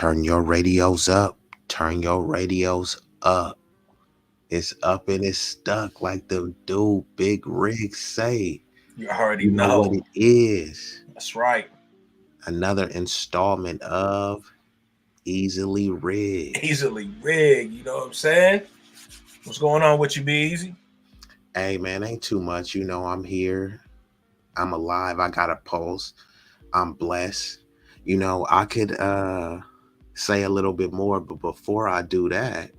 Turn your radios up. Turn your radios up. It's up and it's stuck like the dude Big Rig say. You already You know what know. it is. That's right. Another installment of Easily Rigged. Easily rigged. You know what I'm saying? What's going on with you, Be Easy? Hey man, ain't too much. You know, I'm here. I'm alive. I got a pulse. I'm blessed. You know, I could say a little bit more, but before I do that,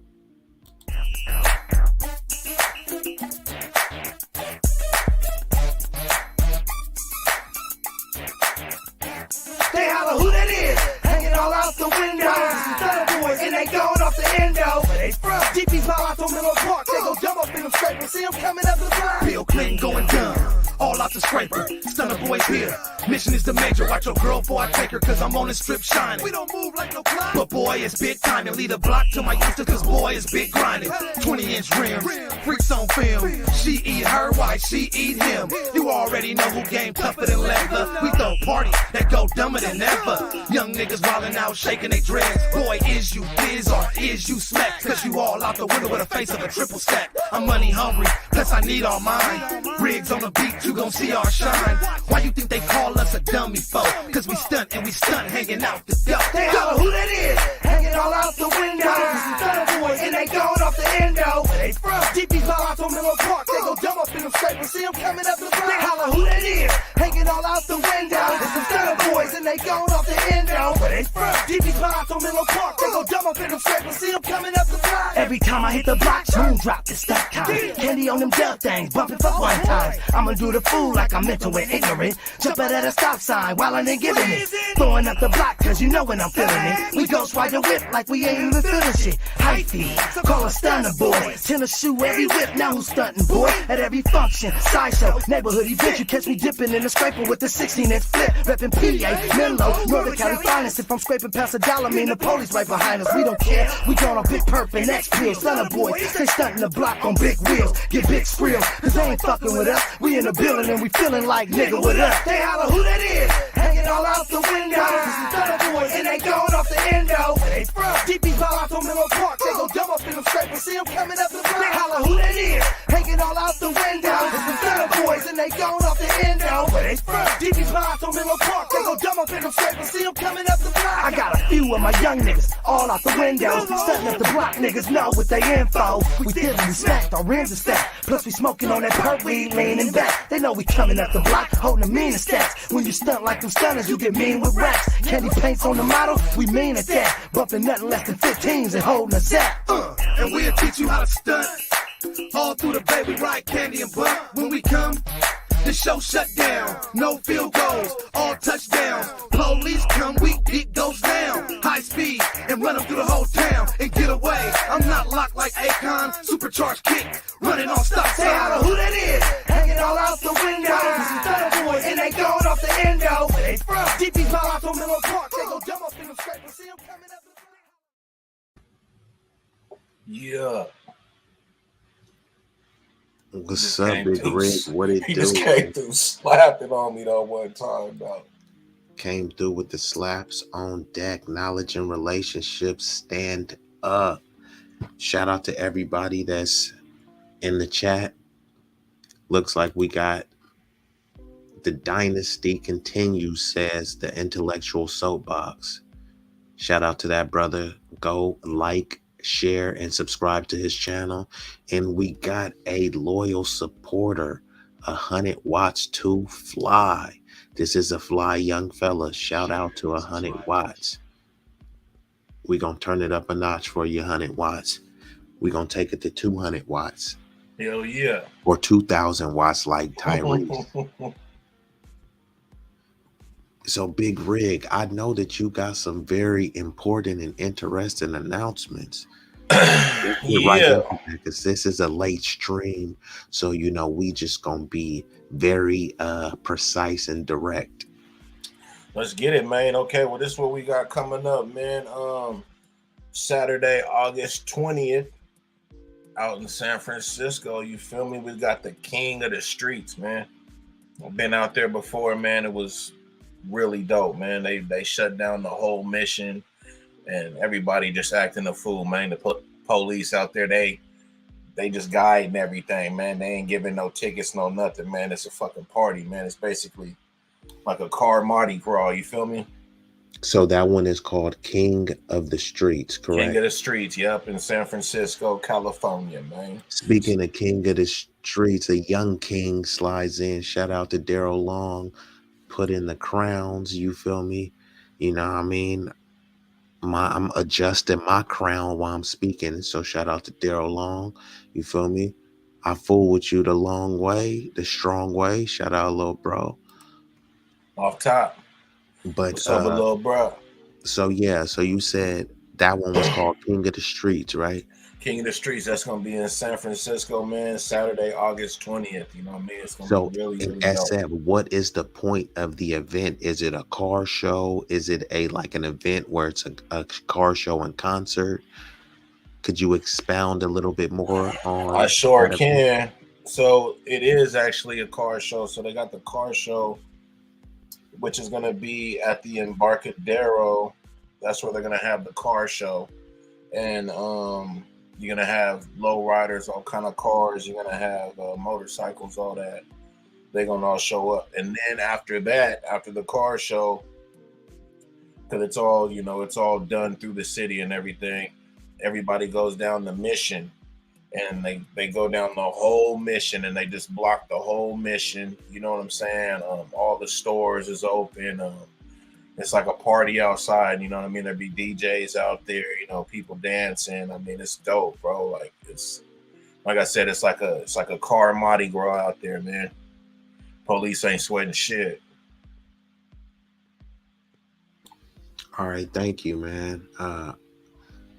They holler who that is, hanging all out the window. Some thunder boys and they going off the endo. Where they from? DP's my out on Menlo Park. They go jump up in them scrape and see them coming up the block. Bill Clinton going dumb. All out the scraper, stunner boys here. Mission is the major, watch your girl before I take her, cause I'm on the strip shining. We don't move like no clock. But boy, it's big time and lead a block to my youngster, cause boy, it's big grinding. 20-inch rims, freaks on film. She eat her, why she eat him? You already know who game tougher than leather. We throw parties that go dumber than ever. Young niggas wildin' out, shaking they dreads. Boy, is you biz or is you smack? Cause you all out the window with a face of a triple stack. I'm money hungry, plus I need all mine. Rigs on the beat, you gon' see our shine. Why you think they call us a dummy foe? Cause we stunt and we stunt hanging out the dope. They holler who that is, hanging all out the window. Some thunder boys and they going off the endo. Where they from? DP's my out on Menlo Park. They go jump up in them scrape and see them coming up the block. They holler who that is, hanging all out the window. Some thunder boys and they going off the endo. Where they from? DP's my out on Menlo Park. They go jump up in them scrape and see them coming up the block. Every time I hit the block, boom, drop the stack time. Candy on them dub things, bumping for one time. I'ma do the fool like I'm mental and ignorant. Jumping at a stop sign while I ain't giving it. Throwing up the block cause you know when I'm feeling it. We ghost ride the whip like we ain't even feeling shit. Hyphy, call a stunner boy. Tennis shoe every whip, now who's stunting boy? At every function, sideshow, neighborhood event. You catch me dipping in the scraper with the 16-inch flip. Reppin' PA, Menlo, Northern Cali finest. If I'm scraping past a dollar, mean the police right behind us. We don't care, we going on big perp and X-Pills. Stunner boys, they stunting the block on big wheels. Get big skrills, cause they ain't fucking with us. We in the building and we feeling like nigga with us. They holler who that is, hanging all out the window. Some thunder boys and they going off the endo. Where they from? DP's my out on Menlo Park. They go jump up in them scrape and see them coming up the block. They holler who that is, hanging all out the window. Some thunder boys and they going off the endo. Where they from? DP's my out on Menlo Park. They go jump up in them scrape and see them coming up the block. I got a few of my young niggas all out the windows, stunting up the block. Niggas know what they info. We did we smacked, our rims are stacked. Plus we smoking on that perk, we leaning back. They know we coming up the block, holding the meanest stats. When you stunt like them stunners, you get mean with raps. Candy paints on the model, we mean at that. Bumping nothing less than 15s and holding us at. And we'll teach you how to stunt. All through the bay, we ride candy and bump. When we come, the show shut down. No field goals, all touchdowns. Police come, it goes down. High speed and run them through the whole town and get away. I'm not locked like Akon, supercharged kick, running on stop They holler sign. who that is, hanging all out the window. Some thunder boys and they going off the endo. Where they from? DP's my out on Menlo Park. They go jump up in them scrape and see them coming up the block. Yeah. what's Just up, came Big through. Rig? What it He do? just came through slapping on me though one time though. Came through with the slaps on deck. Knowledge and relationships stand up. Shout out to everybody that's in the chat. Looks like we got the dynasty continues, says the intellectual soapbox. Shout out to that brother. Go like, share, and subscribe to his channel. And we got a loyal supporter, 100 watts to fly. This is a fly young fella. Shout out to 100 watts. We gonna turn it up a notch for you, 100 watts. We gonna take it to 200 watts Hell yeah. or 2,000 watts like Tyrese. So, Big Rig, I know that you got some very important and interesting announcements. Yeah. Because this is a late stream, so you know we just gonna be very precise and direct. Let's get it, man. Okay, well, this is what we got coming up, man. Saturday, August 20th, out in San Francisco. You feel me? We got the king of the streets, man. I've been out there before, man. It was really dope, man. They shut down the whole mission and everybody just acting a fool, man. The police out there, they just guiding everything, man. They ain't giving no tickets, no nothing, man. It's a fucking party, man. It's basically like a car Mardi Gras. You feel me? So that one is called King of the Streets, King correct? of the Streets, yep, in San Francisco, California, man. Speaking of King of the Streets, a young king slides in. Shout out to Daryl Long, put in the crowns. You feel me? You know what I mean? I'm adjusting my crown while I'm speaking. So shout out to Daryl Long. You feel me? I fool with you the long way, the strong way. Shout out, little bro. Off top. But What's up, little bro? so yeah, so you said that one was called King of the Streets, right? King of the Streets, that's gonna be in San Francisco, man. Saturday, August 20th. You know what I mean? It's gonna be So really, in really dope. SF, what is the point of the event? Is it a car show? Is it a like an event where it's a car show and concert? Could you expound a little bit more I on sure that event? can. So it is actually a car show. So they got the car show, which is gonna be at the Embarcadero. That's where they're gonna have the car show. And you're gonna have low riders, all kind of cars. You're gonna have motorcycles, all that. They're gonna all show up, and then after that, after the car show, because it's all it's all done through the city and everything. Everybody goes down the mission, and they go down the whole mission, and they just block the whole mission. You know what I'm saying? All the stores is open. It's like a party outside, you know what I mean? There'd be DJs out there, people dancing. I mean, it's dope, bro. Like it's like I said, it's like a car Mardi Gras out there, man. Police ain't sweating shit. All right, thank you, man.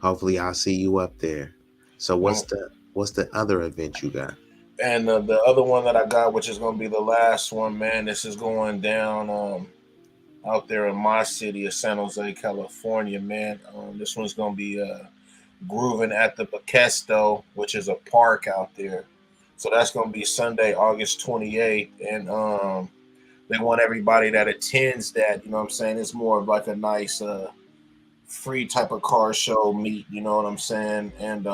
Hopefully I'll see you up there. So what's the other event you got? And the other one that I got, which is gonna be the last one, man, this is going down out there in my city of San Jose, California, man. This one's gonna be grooving at the Bakesto, which is a park out there. So that's gonna be Sunday, August 28th, and they want everybody that attends that. You know what I'm saying? It's more of like a nice free type of car show meet. You know what I'm saying? And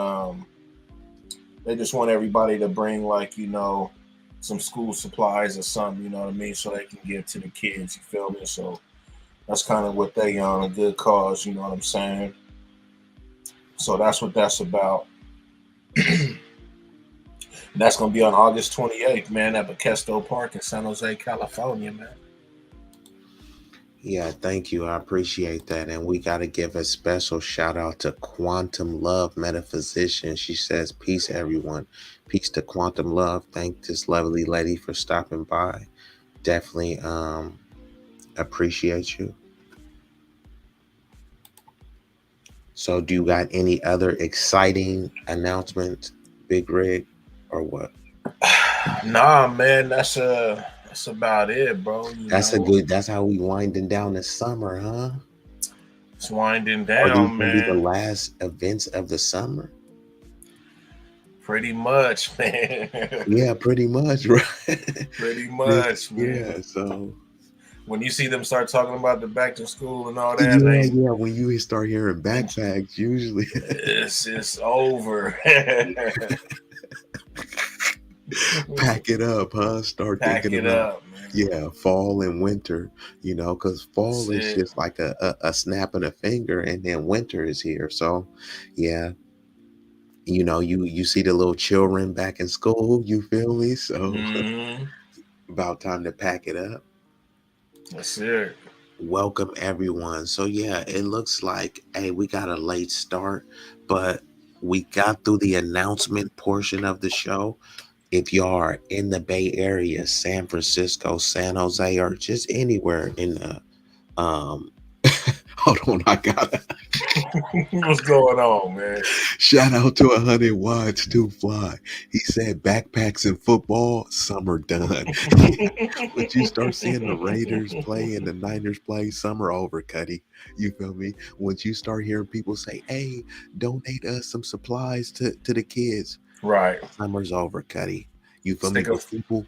they just want everybody to bring like some school supplies or something. You know what I mean? So they can give to the kids. You feel me? So that's kind of what they on, a good cause. You know what I'm saying? So that's what that's about. That's gonna be on August 28th, man, at Bakesto Park in San Jose, California, man. Yeah, thank you. I appreciate that. And we got to give a special shout out to Quantum Love Metaphysician. She says, peace, everyone. Peace to Quantum Love. Thank this lovely lady for stopping by. Definitely appreciate you. So, do you got any other exciting announcements, Big Rig, or what? Nah, man, that's about it, bro. That's how we winding down the summer, huh? It's winding Are these down, gonna be the man. last events of the summer? Pretty much, man. Yeah, pretty much, right? Pretty much, man. Yeah, so When you see them start talking about the back to school and all that, yeah. When you start hearing backpacks, usually it's over. pack it up, huh? Start Pack thinking it about up, man. fall and winter. Because fall That's is it. just like a snap of a finger, and then winter is here. So, yeah, you see the little children back in school. You feel me? So Mm-hmm. about time to pack it up. That's it. Welcome everyone. So yeah, it looks like we got a late start, but we got through the announcement portion of the show. If y'all are in the Bay Area, San Francisco, San Jose, or just anywhere in the hold on, I gotta What's going on, man? shout out to 100 watts to fly. He said backpacks and football, summer done. Once you start seeing the Raiders play and the Niners play, summer over, Cuddy. You feel me? Once you start hearing people say, hey, donate us some supplies to the kids, Right. summer's over, Cuddy. You feel me? Stick of But people,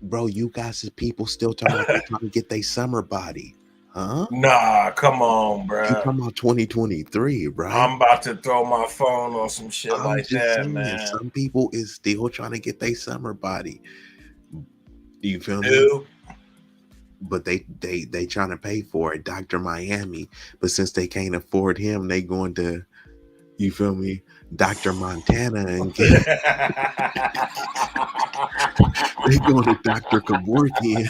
bro, you guys is people still talking about they trying to get their summer body. Huh? Nah, come on, You bruh. talking about 2023, right? I'm about to throw my phone on some shit I'm like just that, saying, man. some people is still trying to get their summer body. You feel me? Dude. But they trying to pay for it, Dr. Miami. But since they can't afford him, they going to, you feel me, Dr. Montana and get, they going to Dr. Kevorkian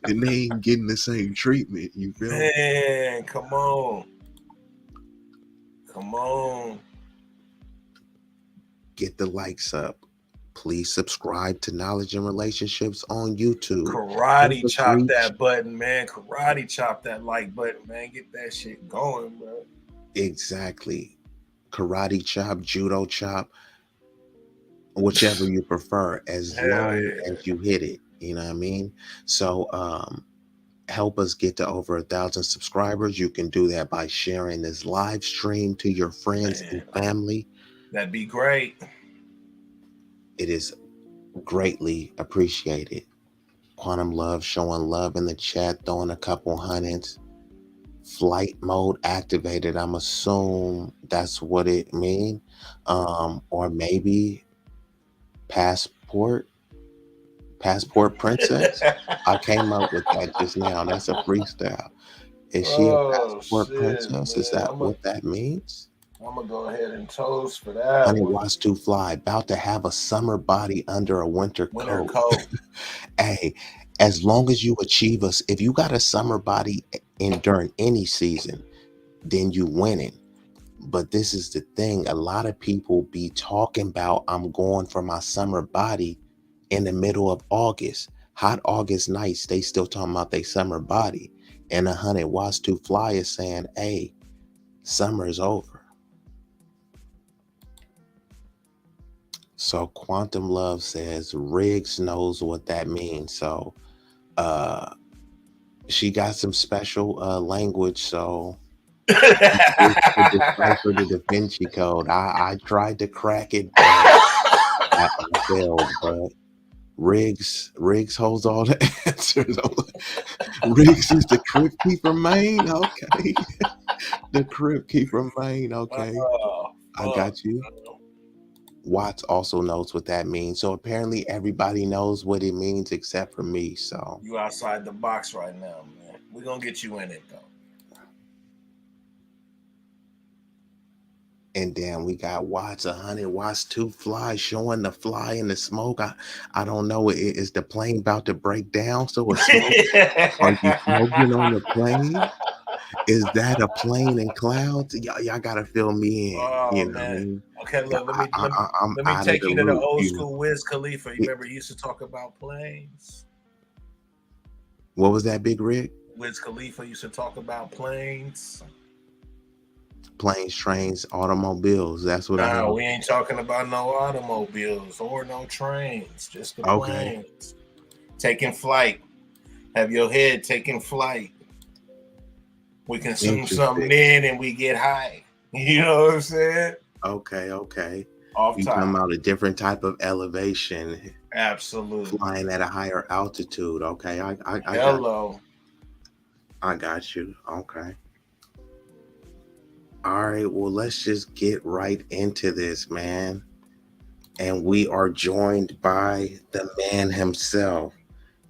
and they ain't getting the same treatment. You feel me? Man, come on. Come on. Get the likes up. Please subscribe to Knowledge and Relationships on YouTube. Help Karate us chop reach that button, man. Karate chop that like button, man. Get that shit going, bro. exactly karate chop, judo chop, whichever you prefer, as Hell long yeah. as you hit it. You know what I mean? So help us get to over 1,000 subscribers. You can do that by sharing this live stream to your friends and Man, family. that'd be great. It is greatly appreciated. Quantum Love showing love in the chat, throwing a couple hundreds. Flight mode activated. I'm assume that's what it mean. Or maybe passport passport princess. I came up with that just now. That's a freestyle. Is she a Oh passport shit, princess? Is man. that what that means? I'm gonna go ahead and toast for that Honey one. wants to fly. About to have a summer body under a winter Winter coat. coat. Hey, as long as you achieve us, if you got a summer body in during any season, then you winning. But this is the thing. A lot of people be talking about I'm going for my summer body in the middle of August. Hot August nights, they still talking about their summer body. And 100 watts to fly is saying, hey, summer's over. So Quantum Love says Riggs knows what that means. So uh she got some special language, so to decipher the Da Vinci Code. I tried to crack it, but I failed. But Riggs holds all the answers. Riggs is the crypt keeper main. Okay, the crypt keeper main. Okay, Oh, I fuck. got you. Watts also knows what that means. So apparently everybody knows what it means except for me. So You outside the box right now, man. We're gonna get you in it though. and then we got Watts 100 watts to fly, showing the fly in the smoke. I don't know. Is the plane about to break down? So it's smoke. Are you smoking on the plane? Is that a plane in clouds? Y'all gotta fill me in. Oh You know what I man. mean? Okay, look, I'm let me out of take the you to the loop. old You know? school Wiz Khalifa. You It- remember he used to talk about planes? What was that, Big Rig? Wiz Khalifa used to talk about planes. Planes, trains, automobiles. That's what I Nah, heard. we ain't talking about no automobiles or no trains, just the Okay. planes. Taking flight. Have your head taking flight. We consume something Interesting. in and we get high. You know what I'm saying? Okay. Off You talking top. about a different type of elevation, Absolutely. flying at a higher altitude. Okay, Hello. I got you. Okay. All right. Well, let's just get right into this, man. And we are joined by the man himself,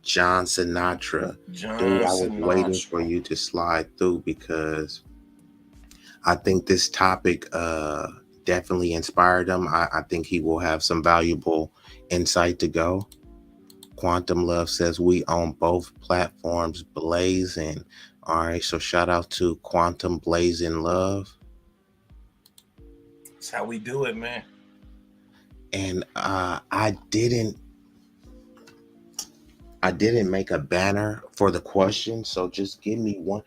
John Sinatra. Dude, John I was waiting for Sinatra. you to slide through because I think this topic definitely inspired him. I think he will have some valuable insight to go. Quantum Love says we own both platforms, Blazing. All right, so shout out to Quantum Blazing Love. That's how we do it, man. And I didn't make a banner for the question, so just give me one.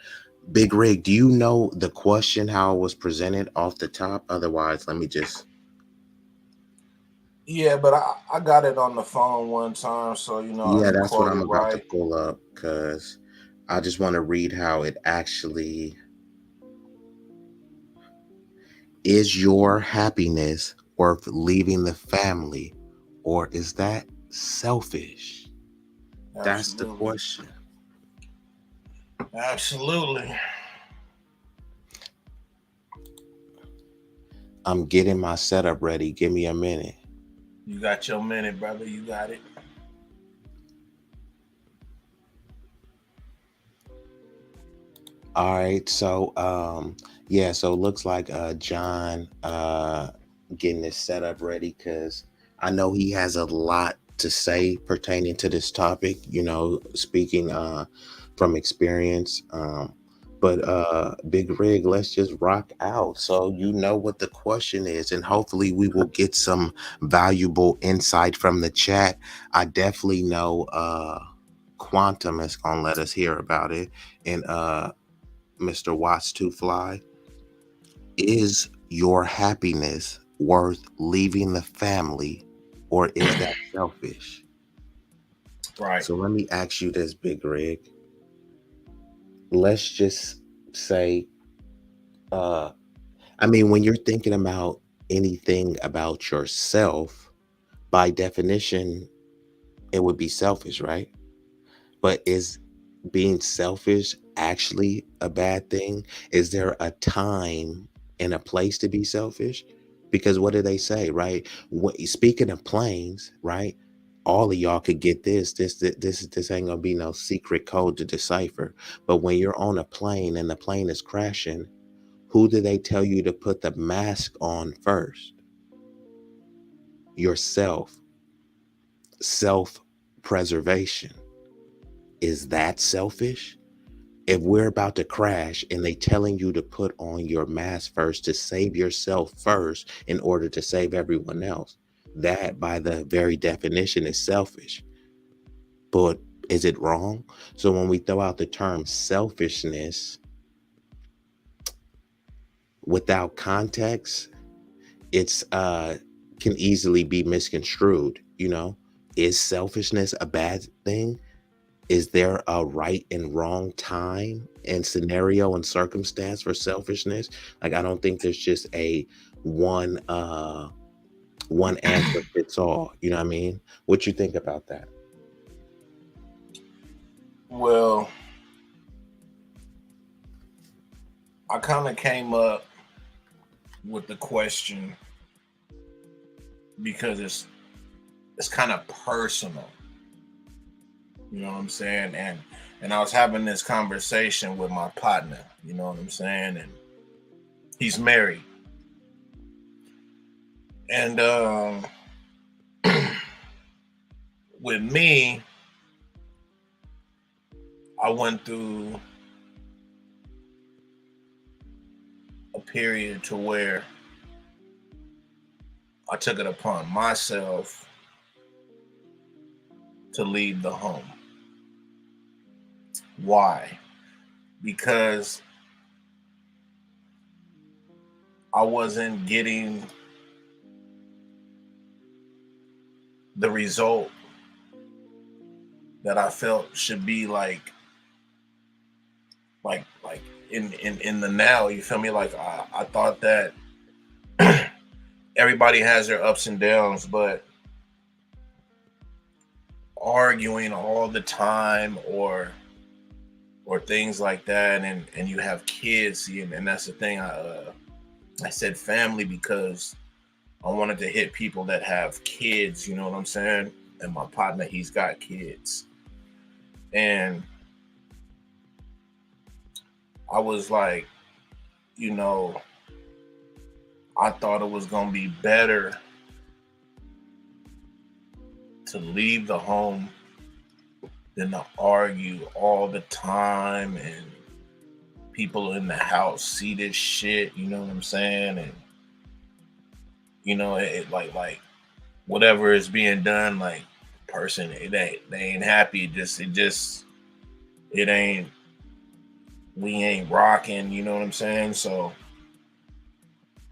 Big Rig, do you know the question how it was presented off the top? Otherwise, let me just. Yeah, but I got it on the phone one time, so you know I Yeah, can that's what quote I'm it about to right. pull up because I just want to read how it actually is. Your happiness worth leaving the family, or is that selfish? That's the Absolutely. question. Absolutely. I'm getting my setup ready. Give me a minute. You got your minute, brother. You got it. All right, so yeah, so it looks like John getting this setup ready because I know he has a lot to say pertaining to this topic, you know, speaking from experience. But Big Rig, let's just rock out. So you know what the question is, and hopefully we will get some valuable insight from the chat. I definitely know Quantum is gonna let us hear about it. And Mr. Watts to Fly, is your happiness worth leaving the family or is that selfish? Right. So let me ask you this, Big Rig. Let's just say, uh, I mean, when you're thinking about anything about yourself, by definition, it would be selfish, right? But is being selfish actually a bad thing? Is there a time and a place to be selfish? Because what do they say, right? Speaking of planes, right? All of y'all could get this. This ain't gonna be no secret code to decipher. But when you're on a plane and the plane is crashing, who do they tell you to put the mask on first? Yourself. Self preservation. Is that selfish? If we're about to crash and they telling you to put on your mask first to save yourself first in order to save everyone else, that by the very definition is selfish. But is it wrong? So when we throw out the term selfishness without context, it's can easily be misconstrued, you know? Is selfishness a bad thing? Is there a right and wrong time and scenario and circumstance for selfishness? Like I don't think there's just a one one answer fits all. You know what I mean? What you think about that? Well, I kind of came up with the question because it's kind of personal. You know what I'm saying? And I was having this conversation with my partner. You know what I'm saying? And he's married. And with me, I went through a period to where I took it upon myself to leave the home. Why? Because I wasn't getting the result that I felt should be like in the now. You feel me? Like I thought that everybody has their ups and downs, but arguing all the time or things like that, and you have kids, see, and that's the thing. I said family because I wanted to hit people that have kids. You know what I'm saying? And my partner, he's got kids, and I was like, you know, I thought it was gonna be better to leave the home than to argue all the time and people in the house see this shit. You know what I'm saying? And you know, it like whatever is being done, like person, it ain't they ain't happy. It ain't we ain't rocking. You know what I'm saying? So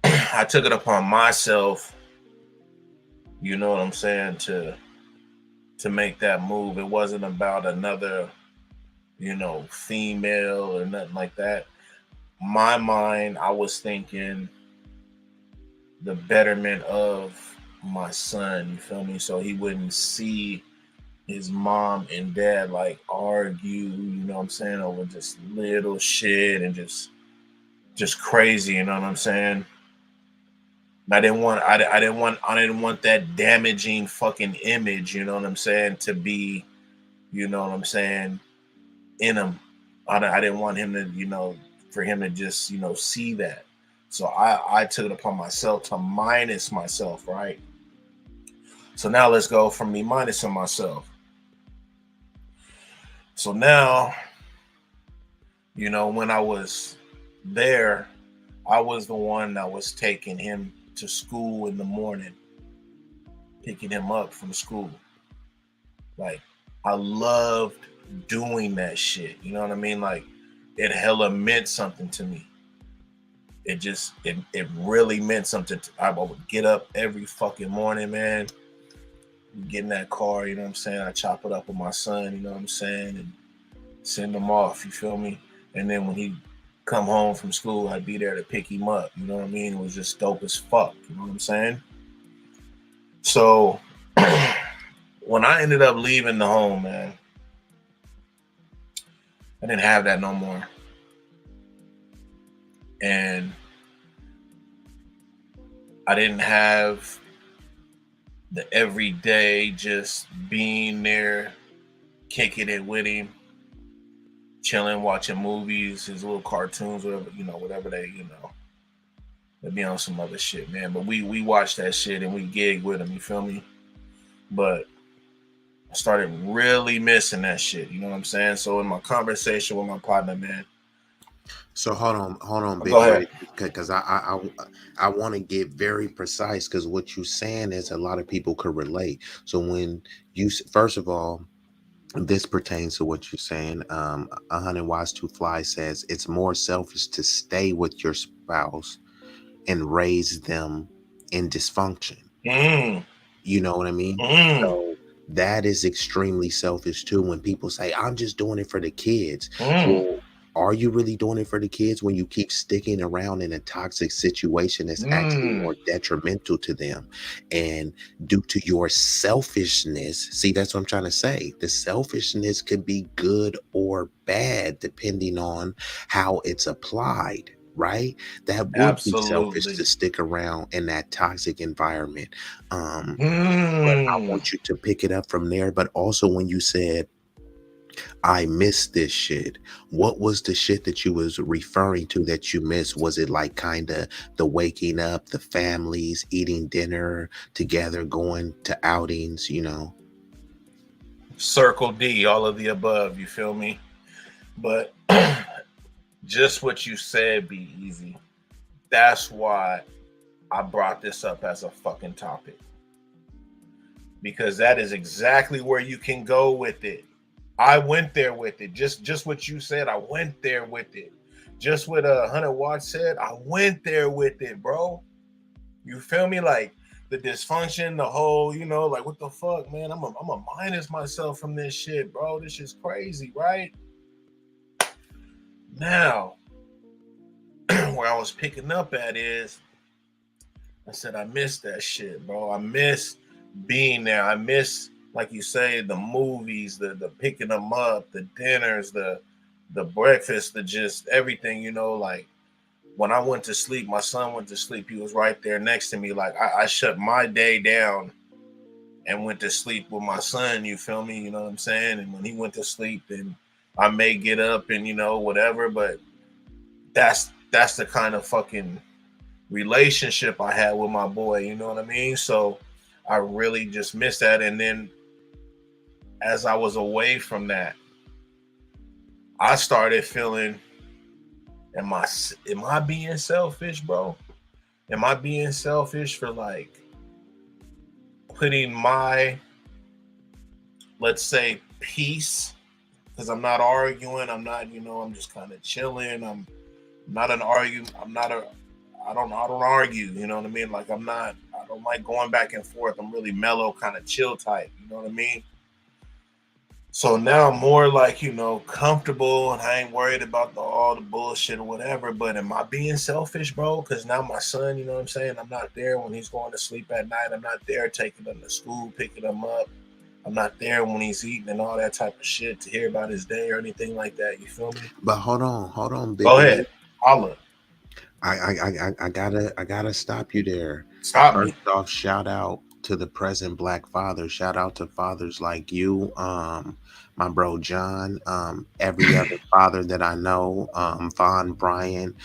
I took it upon myself. You know what I'm saying, to make that move. It wasn't about another, you know, female or nothing like that. My mind, I was thinking the betterment of my son, you feel me? So he wouldn't see his mom and dad like argue, you know what I'm saying, over just little shit and just crazy, you know what I'm saying? I didn't want that damaging fucking image, you know what I'm saying, to be, you know what I'm saying, in him. I didn't want him to, for him to just, see that. So I took it upon myself to minus myself, right? So now let's go from me minusing myself. So now, when I was there, I was the one that was taking him to school in the morning, picking him up from school. Like, I loved doing that shit. You know what I mean? Like, it hella meant something to me. It really meant something. I would get up every fucking morning, man, get in that car, you know what I'm saying? I chop it up with my son, you know what I'm saying? And send him off, you feel me? And then when he come home from school, I'd be there to pick him up, you know what I mean? It was just dope as fuck, you know what I'm saying? So when I ended up leaving the home, man, I didn't have that no more. And I didn't have the everyday just being there, kicking it with him, chilling, watching movies, his little cartoons, whatever they be on some other shit, man. But we watched that shit and we gig with him, you feel me? But I started really missing that shit, you know what I'm saying? So in my conversation with my partner, man. So hold on, Big Go ahead. Red, because I want to get very precise, because what you're saying is a lot of people could relate. So when you, first of all, this pertains to what you're saying. 100 Wise to Fly says it's more selfish to stay with your spouse and raise them in dysfunction. You know what I mean? So that is extremely selfish too. When people say, I'm just doing it for the kids. Well, are you really doing it for the kids when you keep sticking around in a toxic situation that's actually more detrimental to them? And due to your selfishness, see, that's what I'm trying to say. The selfishness could be good or bad depending on how it's applied. Right? That would be selfish to stick around in that toxic environment. But I want you to pick it up from there. But also when you said, I miss this shit, what was the shit that you was referring to that you missed? Was it like kind of the waking up, the families, eating dinner together, going to outings, Circle D, all of the above, you feel me? But just what you said, be easy. That's why I brought this up as a fucking topic. Because that is exactly where you can go with it. I went there with it. Just what you said, I went there with it. Just what 100 Watts said, I went there with it, bro. You feel me? Like the dysfunction, the whole, like what the fuck, man? I'm a minus myself from this shit, bro. This shit's crazy, right? Now, where I was picking up at is, I said I miss that shit, bro. I miss being there. I miss, like you say, the movies, the picking them up, the dinners, the breakfast, the just everything, like when I went to sleep, my son went to sleep, he was right there next to me. Like I shut my day down and went to sleep with my son, you feel me? You know what I'm saying? And when he went to sleep, then I may get up and whatever, but that's the kind of fucking relationship I had with my boy, you know what I mean? So I really just missed that. And then as I was away from that, I started feeling, am I being selfish, bro? Am I being selfish for like putting my, let's say, peace? Because I'm not arguing, I'm not, I'm just kind of chilling. I'm not an argue. I don't argue, you know what I mean? Like I don't like going back and forth. I'm really mellow, kind of chill type, you know what I mean? So now I'm more like, comfortable and I ain't worried about all the bullshit or whatever. But am I being selfish, bro? Because now my son, you know what I'm saying? I'm not there when he's going to sleep at night. I'm not there taking him to school, picking him up. I'm not there when he's eating and all that type of shit to hear about his day or anything like that. You feel me? But hold on, Go Big ahead, Nate. holla. I gotta stop you there. Stop me. First off, shout out to the present Black father. Shout out to fathers like you, my bro John, every other father that I know, Von Brian.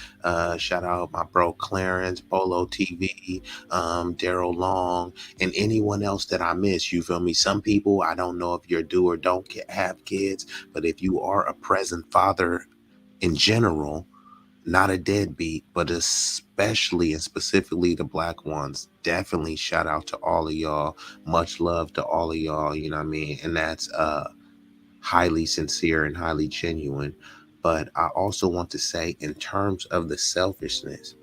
Shout out my bro Clarence, Bolo TV, Daryl Long, and anyone else that I miss. You feel me? Some people I don't know if you're do or don't have kids, but if you are a present father in general, not a deadbeat, but especially and specifically the Black ones. Definitely shout out to all of y'all. Much love to all of y'all, you know what I mean? And that's highly sincere and highly genuine. But I also want to say, in terms of the selfishness,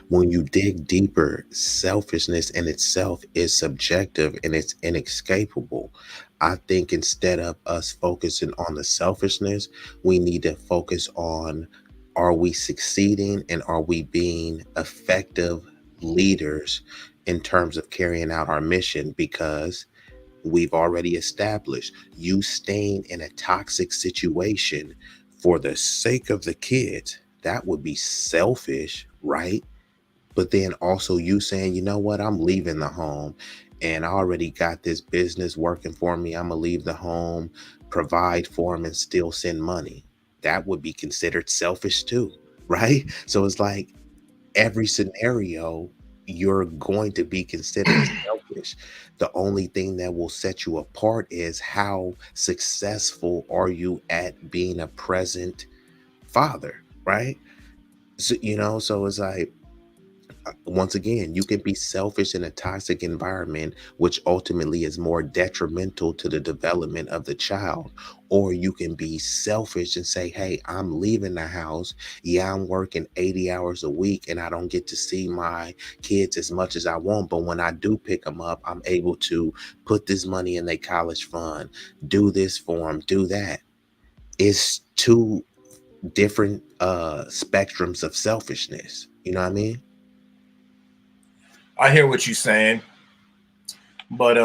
when you dig deeper, selfishness in itself is subjective and it's inescapable. I think instead of us focusing on the selfishness, we need to focus on, are we succeeding and are we being effective leaders in terms of carrying out our mission? Because we've already established, you staying in a toxic situation for the sake of the kids, that would be selfish, right? But then also you saying, you know what, I'm leaving the home and I already got this business working for me. I'm gonna leave the home, provide for them, and still send money. That would be considered selfish too, right? So it's like every scenario you're going to be considered selfish. The only thing that will set you apart is how successful are you at being a present father, right? So, so it's like, once again, you can be selfish in a toxic environment, which ultimately is more detrimental to the development of the child. Or you can be selfish and say, hey, I'm leaving the house. Yeah, I'm working 80 hours a week and I don't get to see my kids as much as I want. But when I do pick them up, I'm able to put this money in their college fund, do this for them, do that. It's two different spectrums of selfishness. You know what I mean? I hear what you're saying, but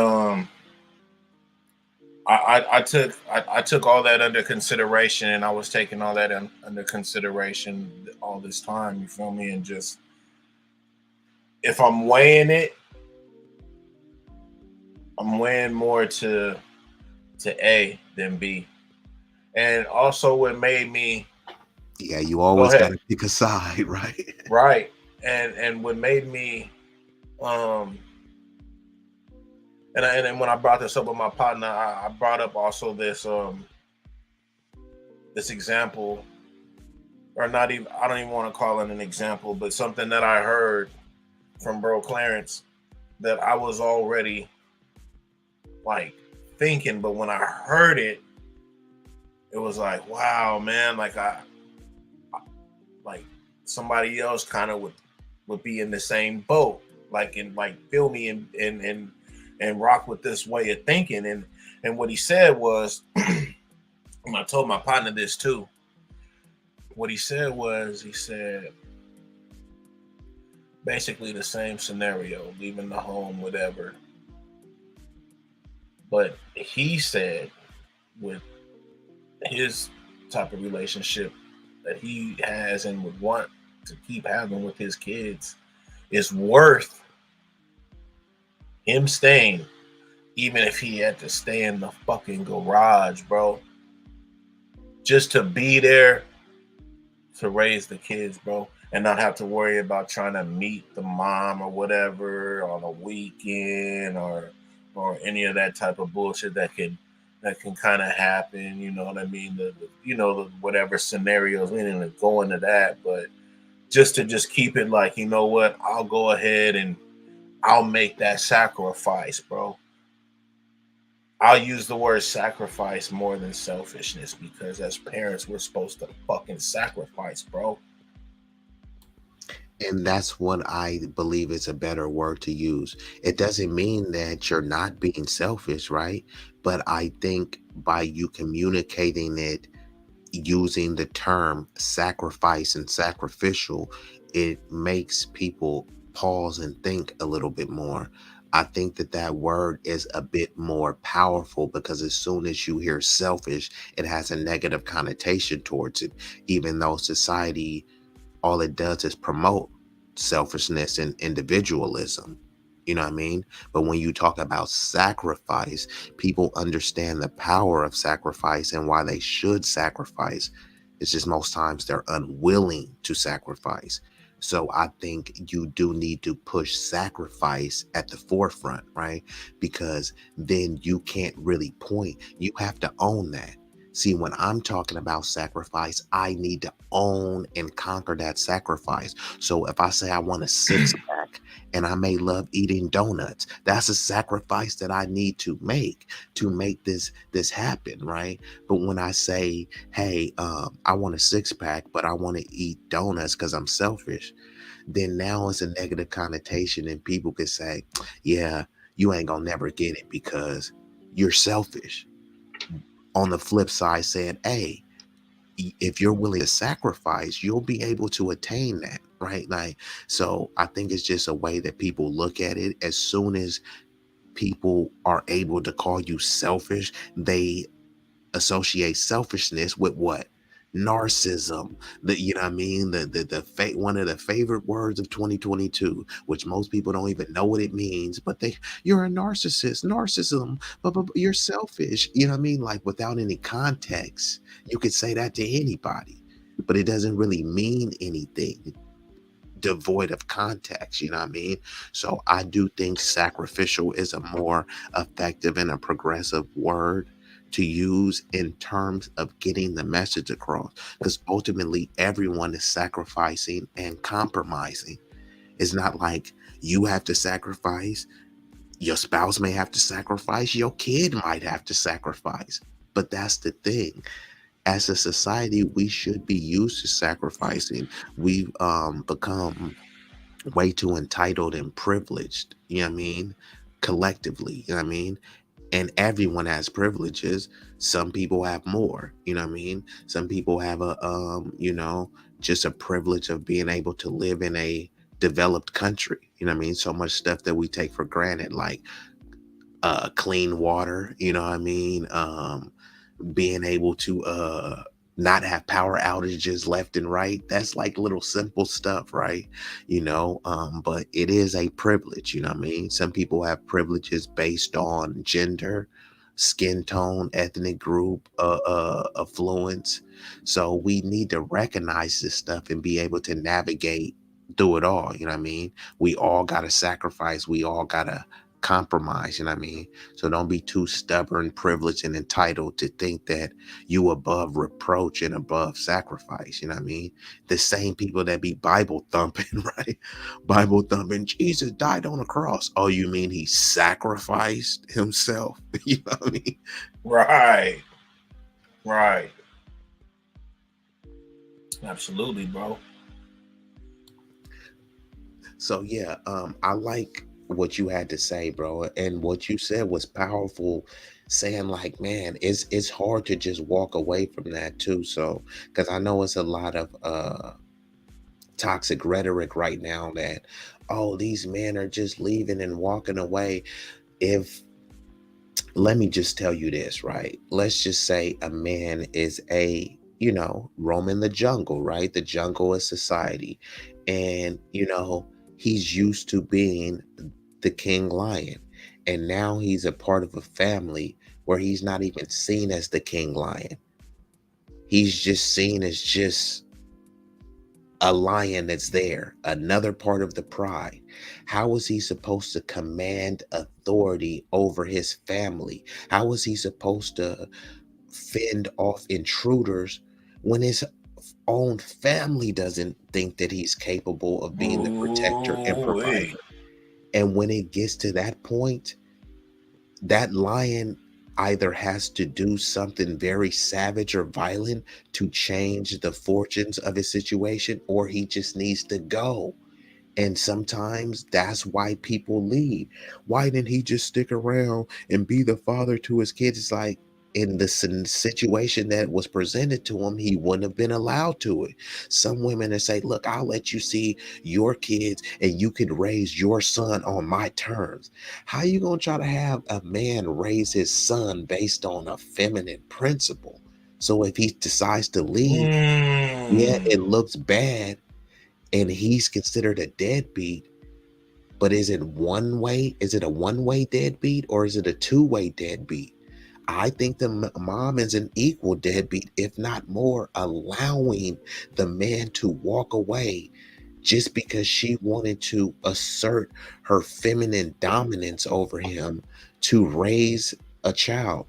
I took all that under consideration, and I was taking all that under consideration all this time. You feel me? And just if I'm weighing it, I'm weighing more to A than B. And also, what made me Yeah, you go always got ahead, to pick a side, right? right? And what made me um and then when I brought this up with my partner, I brought up also this example, or not even, I don't even want to call it an example, but something that I heard from bro Clarence that I was already like thinking, but when I heard it, it was like, wow, man, like like somebody else kind of would be in the same boat, like, and like feel me and rock with this way of thinking. And what he said was, and I told my partner this too. What he said was, he said basically the same scenario, leaving the home, whatever. But he said with his type of relationship that he has and would want to keep having with his kids, is worth him staying, even if he had to stay in the fucking garage, bro, just to be there to raise the kids, bro, and not have to worry about trying to meet the mom or whatever on a weekend or any of that type of bullshit that can kind of happen. You know what I mean? The whatever scenarios. We didn't go into that, but just keep it like, you know what? I'll go ahead and I'll make that sacrifice, bro. I'll use the word sacrifice more than selfishness, because as parents, we're supposed to fucking sacrifice, bro. And that's what I believe is a better word to use. It doesn't mean that you're not being selfish, right? But I think by you communicating it using the term sacrifice and sacrificial, it makes people pause and think a little bit more. I think that that word is a bit more powerful because as soon as you hear selfish, it has a negative connotation towards it, even though society, all it does is promote selfishness and individualism. You know what I mean? But when you talk about sacrifice, people understand the power of sacrifice and why they should sacrifice. It's just most times they're unwilling to sacrifice. So I think you do need to push sacrifice at the forefront, right? Because then you can't really point. You have to own that. See, when I'm talking about sacrifice, I need to own and conquer that sacrifice. So if I say I want a six pack and I may love eating donuts, that's a sacrifice that I need to make this happen, right? But when I say, hey, I want a six pack, but I want to eat donuts because I'm selfish, then now it's a negative connotation, and people could say, yeah, you ain't gonna never get it because you're selfish. On the flip side, saying, hey, if you're willing to sacrifice, you'll be able to attain that, right? Like, so I think it's just a way that people look at it. As soon as people are able to call you selfish, they associate selfishness with what? Narcissism. The, you know what I mean? One of the favorite words of 2022, which most people don't even know what it means, but you're a narcissist. Narcissism, but you're selfish. You know what I mean? Like, without any context, you could say that to anybody, but it doesn't really mean anything devoid of context. You know what I mean? So I do think sacrificial is a more effective and a progressive word to use in terms of getting the message across, because ultimately everyone is sacrificing and compromising. It's not like you have to sacrifice, your spouse may have to sacrifice, your kid might have to sacrifice. But that's the thing. As a society, we should be used to sacrificing. We've become way too entitled and privileged, you know what I mean? Collectively, you know what I mean? And everyone has privileges. Some people have more, you know what I mean? Some people have just a privilege of being able to live in a developed country, you know what I mean? So much stuff that we take for granted, like clean water, you know what I mean? Being able to not have power outages left and right. That's like little simple stuff, right? But it is a privilege, you know what I mean? Some people have privileges based on gender, skin tone, ethnic group, affluence. So we need to recognize this stuff and be able to navigate through it all, you know what I mean? We all gotta sacrifice, we all gotta compromise, you know what I mean? So don't be too stubborn, privileged, and entitled to think that you above reproach and above sacrifice. You know what I mean? The same people that be Bible thumping, right? Bible thumping, Jesus died on a cross. Oh, you mean he sacrificed himself? You know what I mean? Right. Right. Absolutely, bro. So yeah, I like what you had to say, bro, and what you said was powerful. Saying like, man, it's hard to just walk away from that too. So, because I know it's a lot of toxic rhetoric right now that, oh, these men are just leaving and walking away. If Let me just tell you this, right? Let's just say a man is roaming the jungle, right? The jungle is society. And, he's used to being the king lion. And now he's a part of a family where he's not even seen as the king lion. He's just seen as just a lion that's there, another part of the pride. How is he supposed to command authority over his family? How is he supposed to fend off intruders when his own family doesn't think that he's capable of being the protector and Ooh-wee. provider? And when it gets to that point, that lion either has to do something very savage or violent to change the fortunes of his situation, or he just needs to go. And sometimes that's why people leave. Why didn't he just stick around and be the father to his kids? It's like, in the situation that was presented to him, he wouldn't have been allowed to it. Some women that say, look, I'll let you see your kids and you can raise your son on my terms. How you gonna try to have a man raise his son based on a feminine principle? So if he decides to leave, yeah, Mm. it looks bad and he's considered a deadbeat. But is it one way? Is it a one-way deadbeat or is it a two-way deadbeat? I think the mom is an equal deadbeat, if not more, allowing the man to walk away just because she wanted to assert her feminine dominance over him to raise a child.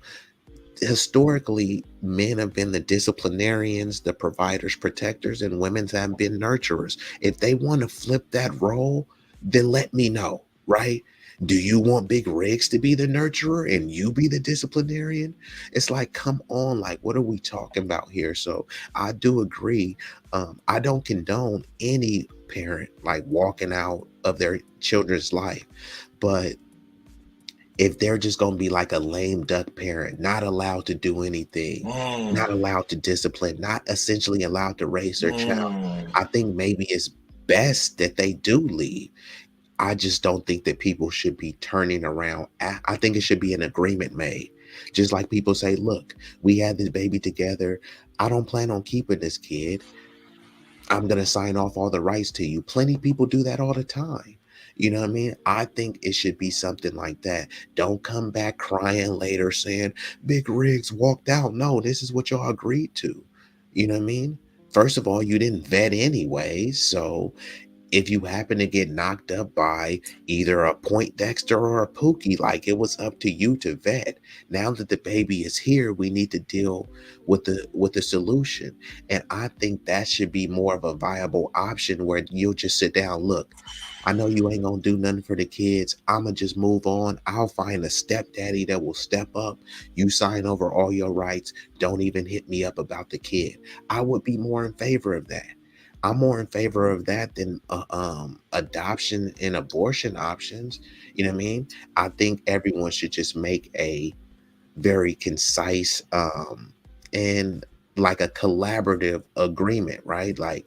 Historically, men have been the disciplinarians, the providers, protectors, and women have been nurturers. If they want to flip that role, then let me know, right? Do you want Big Rigs to be the nurturer and you be the disciplinarian? It's like, come on, like, what are we talking about here? So I do agree. I don't condone any parent like walking out of their children's life, but if they're just going to be like a lame duck parent, not allowed to do anything, Mm. not allowed to discipline, not essentially allowed to raise their child, Mm. I think maybe it's best that they do leave. I just don't think that people should be turning around. I think it should be an agreement made. Just like people say, look, we had this baby together. I don't plan on keeping this kid. I'm going to sign off all the rights to you. Plenty of people do that all the time. You know what I mean? I think it should be something like that. Don't come back crying later saying, Big Rigs walked out. No, this is what y'all agreed to. You know what I mean? First of all, you didn't vet anyway. So if you happen to get knocked up by either a Point Dexter or a Pookie, like it was up to you to vet. Now that the baby is here, we need to deal with the solution. And I think that should be more of a viable option where you'll just sit down, look, I know you ain't gonna do nothing for the kids. I'ma just move on. I'll find a stepdaddy that will step up. You sign over all your rights. Don't even hit me up about the kid. I would be more in favor of that. I'm more in favor of that than adoption and abortion options. You know what I mean? I think everyone should just make a very concise and like a collaborative agreement, right? Like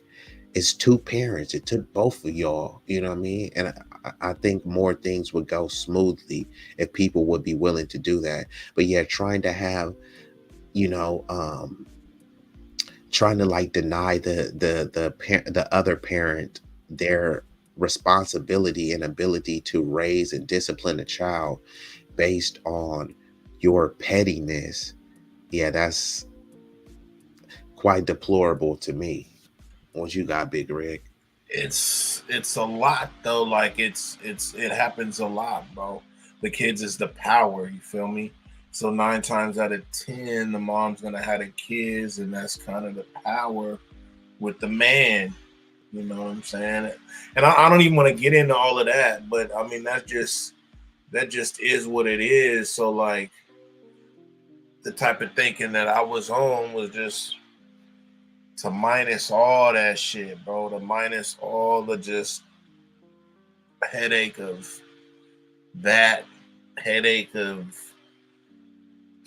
it's two parents. It took both of y'all. You know what I mean? And I think more things would go smoothly if people would be willing to do that. But yeah, trying to have you know trying to like deny the other parent their responsibility and ability to raise and discipline a child based on your pettiness, yeah, that's quite deplorable to me. What you got, Big Rig? It's a lot though. Like it happens a lot, bro. The kids is the power. You feel me? So 9 times out of 10, the mom's gonna have the kids, and that's kind of the power with the man. You know what I'm saying? And I don't even want to get into all of that, but I mean that just is what it is. So like the type of thinking that I was on was just to minus all that shit, bro. To minus all the just headache of that, headache of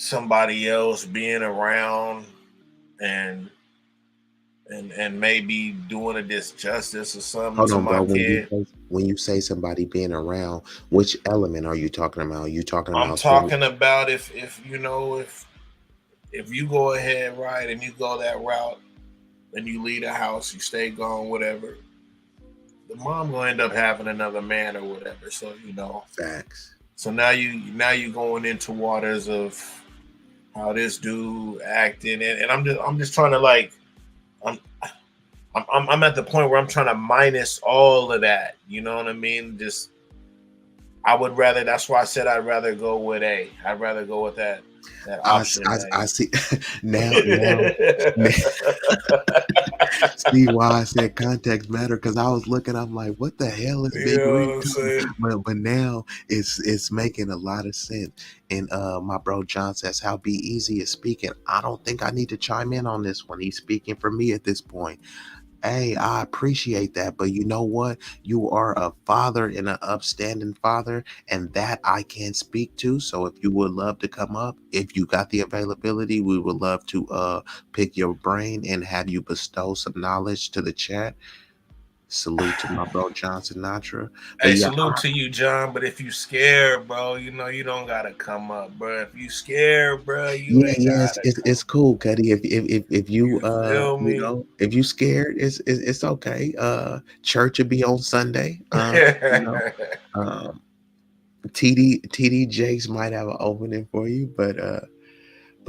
somebody else being around and and maybe doing a disjustice or something Hold to on, my bro. kid. When you say somebody being around, which element are you talking about? Are you talking I'm about say talking about if you know if you go ahead right and you go that route and you leave the house, you stay gone, whatever. The mom gonna end up having another man or whatever. So you know. facts? So now you going into waters of how this dude acting, and I'm just trying to like I'm I'm at the point where I'm trying to minus all of that. You know what I mean? Just I would rather. That's why I said I'd rather go with A. I'd rather go with that option I A. see now see why I said context matter because I was looking, I'm like, what the hell is You Big know Rig what I'm talking? saying? But now it's making a lot of sense. And my bro John says how Be Easy is speaking. I don't think I need to chime in on this one. He's speaking for me at this point. Hey, I appreciate that, but you know what? You are a father and an upstanding father, and that I can speak to. So if you would love to come up, if you got the availability, we would love to pick your brain and have you bestow some knowledge to the chat. Salute to my bro John Sinatra. But Hey, yeah, salute to you, John. But if you scared, bro, you don't gotta come up, bro. If you scared, bro, you yeah, ain't yeah, gotta it's come. cool, Cuddy. If you You feel me? if you scared, it's okay. Church will be on Sunday. You know, um TD Jakes might have an opening for you, but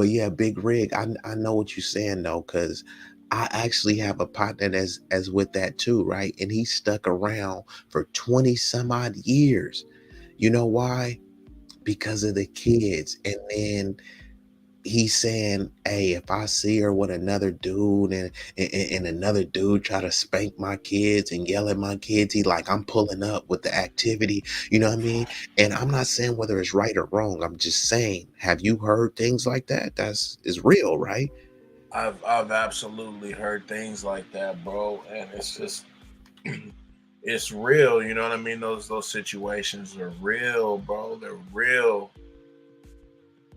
yeah, Big Rig, I know what you're saying though, because I actually have a partner that's as with that too, right? And he stuck around for 20 some odd years. You know why? Because of the kids. And then he's saying, "Hey, if I see her with another dude and another dude try to spank my kids and yell at my kids, he like I'm pulling up with the activity." You know what I mean? And I'm not saying whether it's right or wrong. I'm just saying, have you heard things like that? That's is real, right? I've absolutely heard things like that, bro, and it's just it's real. You know what I mean? Those situations are real, bro. They're real,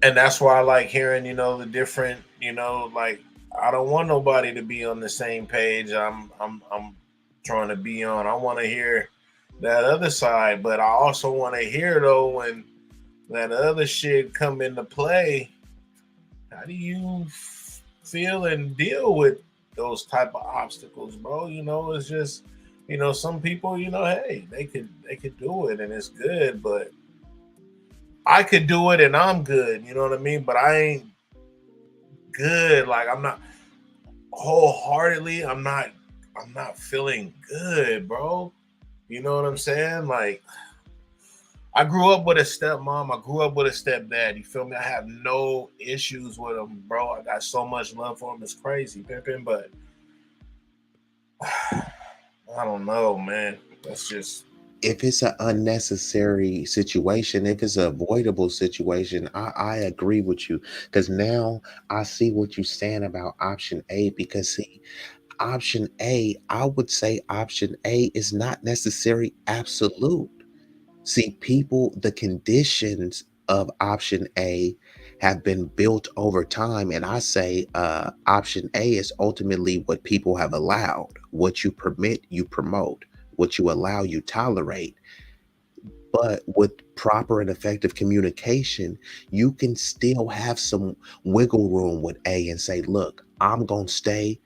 and that's why I like hearing the different like I don't want nobody to be on the same page I'm trying to be on. I want to hear that other side, but I also want to hear though when that other shit come into play. How do you feel and deal with those type of obstacles, bro? It's just some people, hey, they could do it and it's good, but I could do it and I'm good. You know what I mean? But I ain't good. Like I'm not wholeheartedly. I'm not feeling good, bro. You know what I'm saying? Like I grew up with a stepmom. I grew up with a stepdad. You feel me? I have no issues with them, bro. I got so much love for them. It's crazy, pimping. But I don't know, man. That's just If it's an unnecessary situation, if it's an avoidable situation, I agree with you. Because now I see what you're saying about option A. Because see, option A, I would say option A is not necessary absolute. See, people, the conditions of option A have been built over time. And I say option A is ultimately what people have allowed. What you permit, you promote. What you allow, you tolerate. But with proper and effective communication, you can still have some wiggle room with A and say, look, I'm going to stay.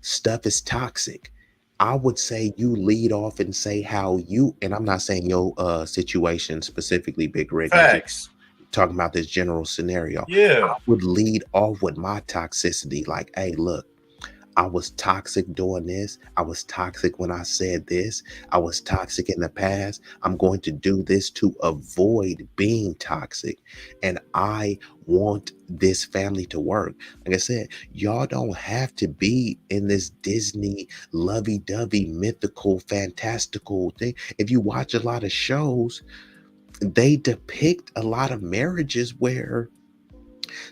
Stuff is toxic. I would say you lead off and say how you, and I'm not saying your situation specifically, Big Rig. I'm just facts. talking about this general scenario. I Yeah. would lead off with my toxicity, like, hey, look, I was toxic doing this. I was toxic when I said this. I was toxic in the past. I'm going to do this to avoid being toxic. And I want this family to work. Like I said, y'all don't have to be in this Disney lovey dovey, mythical, fantastical thing. If you watch a lot of shows, they depict a lot of marriages where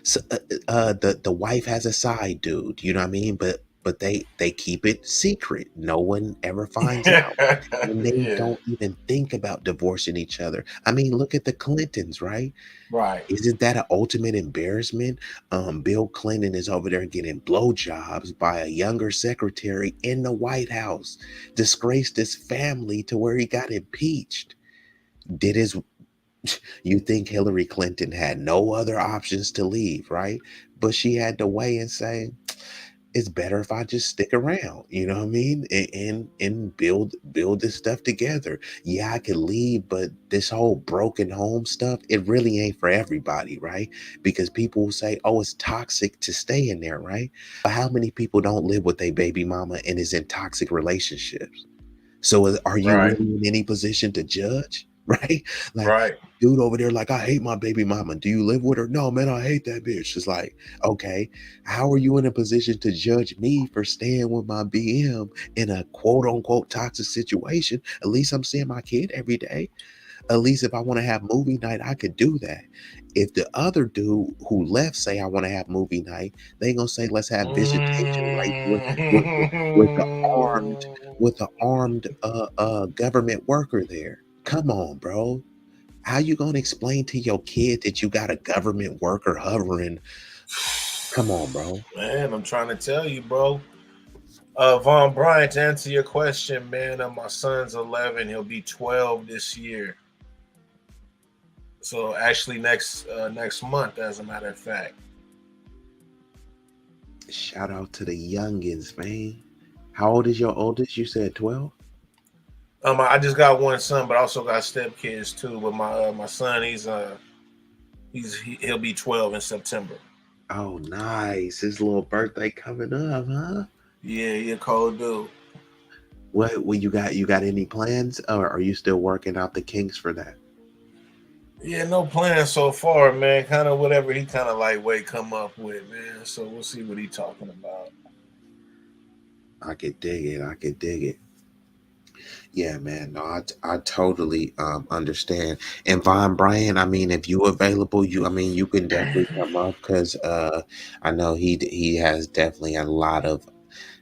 the wife has a side dude, you know what I mean? But they keep it secret. No one ever finds out. And they Yeah. don't even think about divorcing each other. I mean, look at the Clintons, right? Right. Isn't that an ultimate embarrassment? Bill Clinton is over there getting blowjobs by a younger secretary in the White House, disgraced his family to where he got impeached. Did his You think Hillary Clinton had no other options to leave, right? But she had to weigh and say, it's better if I just stick around, you know what I mean? And build this stuff together. Yeah, I could leave, but this whole broken home stuff, it really ain't for everybody, right? Because people will say, oh, it's toxic to stay in there, right? But how many people don't live with a baby mama and is in toxic relationships? So are you Right. really in any position to judge? Right? Like Right. dude over there, like, I hate my baby mama. Do you live with her? No, man, I hate that bitch. It's like, okay, how are you in a position to judge me for staying with my BM in a quote unquote toxic situation? At least I'm seeing my kid every day. At least if I want to have movie night, I could do that. If the other dude who left say I want to have movie night, they gonna say let's have visitation right with the armed government worker there. Come on, bro. How you gonna explain to your kid that you got a government worker hovering? Come on, bro. Man, I'm trying to tell you, bro. Von Bryant, to answer your question, man, my son's 11. He'll be 12 this year. So actually, next month, as a matter of fact. Shout out to the youngins, man. How old is your oldest? You said 12? I just got one son, but I also got stepkids too. But my son, he'll be 12 in September. Oh, nice. His little birthday coming up, huh? Yeah, he a cold dude. What you got any plans, or are you still working out the kinks for that? Yeah, no plans so far, man. Kind of whatever he kind of lightweight come up with, man. So we'll see what he talking about. I could dig it. I could dig it. Yeah, man. No, I totally understand. And Von Brian, I mean, if you available, you can definitely come up because I know he has definitely a lot of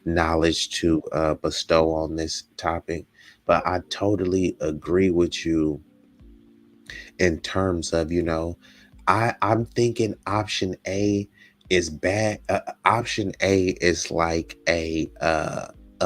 knowledge to bestow on this topic. But I totally agree with you in terms of, I'm thinking option A is bad. Option A is like a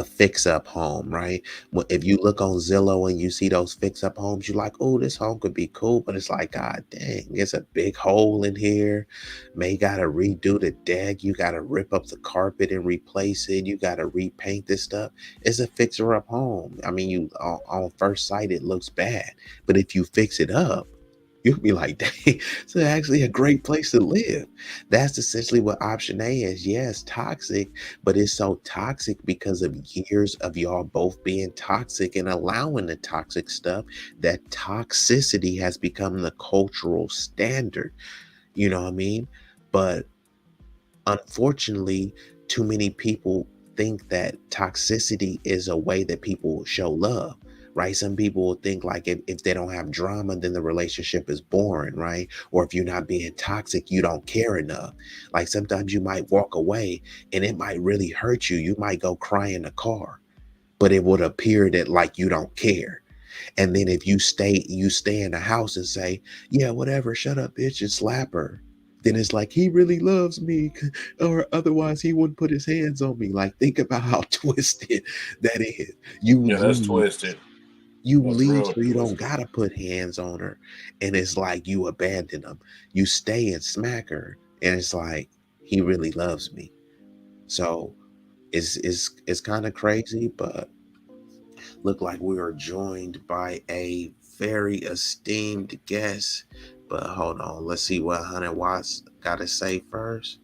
fix up home, right? If you look on Zillow and you see those fix up homes, you're like, oh, this home could be cool, but it's like, God dang, it's a big hole in here. May gotta redo the deck. You gotta rip up the carpet and replace it. You gotta repaint this stuff. It's a fixer up home. I mean, you on first sight it looks bad, but if you fix it up, you'll be like, dang, it's actually a great place to live. That's essentially what option A is. Yes, toxic, but it's so toxic because of years of y'all both being toxic and allowing the toxic stuff that toxicity has become the cultural standard. You know what I mean? But unfortunately, too many people think that toxicity is a way that people show love, right? Some people will think like if they don't have drama, then the relationship is boring, right? Or if you're not being toxic, you don't care enough. Like sometimes you might walk away and it might really hurt you. You might go cry in the car, but it would appear that like you don't care. And then if you stay in the house and say, yeah, whatever, shut up, bitch, and slap her. Then it's like he really loves me, or otherwise he wouldn't put his hands on me. Like, think about how twisted that is. You Yeah, that's leave, twisted. you That's leave real so you don't twisted. gotta put hands on her. And it's like you abandon him. You stay and smack her, and it's like he really loves me. So it's kind of crazy, but look like we are joined by a very esteemed guest. But hold on, let's see what 100 Watts got to say first.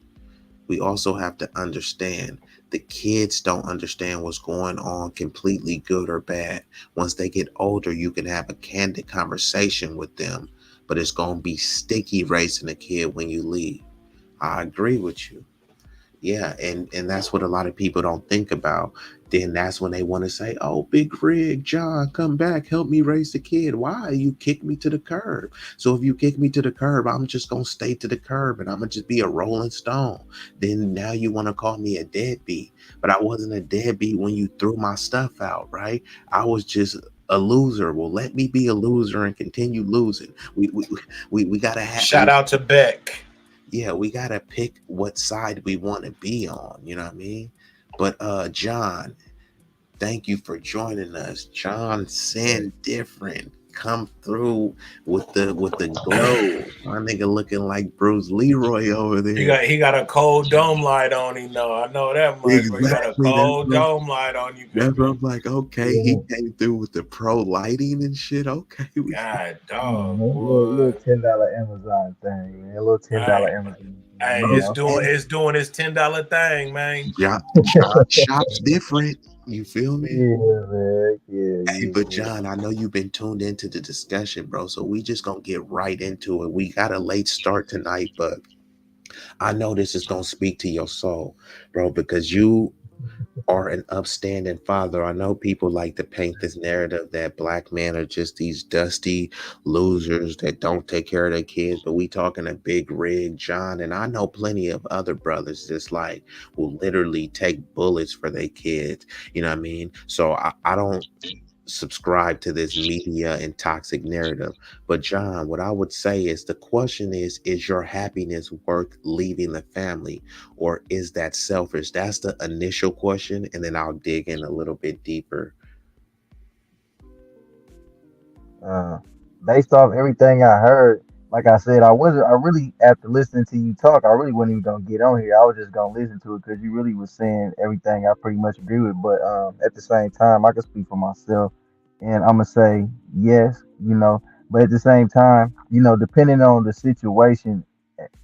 We also have to understand the kids don't understand what's going on, completely good or bad. Once they get older, you can have a candid conversation with them, but it's going to be sticky raising a kid when you leave. I agree with you. Yeah, and that's what a lot of people don't think about. Then that's when they want to say, "Oh, Big Rig, John, come back, help me raise the kid." Why you kick me to the curb? So if you kick me to the curb, I'm just gonna stay to the curb, and I'm gonna just be a rolling stone. Then now you want to call me a deadbeat, but I wasn't a deadbeat when you threw my stuff out, right? I was just a loser. Well, let me be a loser and continue losing. We gotta have Shout out to Beck. yeah, we gotta pick what side we want to be on, you know what I mean? But John, thank you for joining us. John Sin Different. Come through with the glow. My nigga looking like Bruce Leroy over He there. got he got a cold dome light on him though. I know that much, but he got a Exactly. cold dome light on you, What baby. I'm like, okay, he Yeah, came through with the pro lighting and shit. Okay, we God man, dog, little boy. $10 Amazon thing, man. A little $10 Hey, Amazon thing, hey, you bro. know. it's doing his $10 thing, man. John shop's different. You feel me? Yeah, man. Hey, but Yeah, John, I know you've been tuned into the discussion, bro. So we just gonna get right into it. We got a late start tonight, but I know this is gonna speak to your soul, bro, because or an upstanding father. I know people like to paint this narrative that black men are just these dusty losers that don't take care of their kids, but we talking a big rig John, and I know plenty of other brothers just like will literally take bullets for their kids. You know what I mean? So I don't subscribe to this media and toxic narrative. But John, what I would say is the question is your happiness worth leaving the family, or is that selfish? That's the initial question, and then I'll dig in a little bit deeper. Uh, Based off everything I heard, like I said, I really, after listening to you talk, I really wasn't even gonna get on here. I was just gonna listen to it because you really was saying everything I pretty much agree with. But at the same time, I can speak for myself, and I'm gonna say yes, But at the same time, depending on the situation,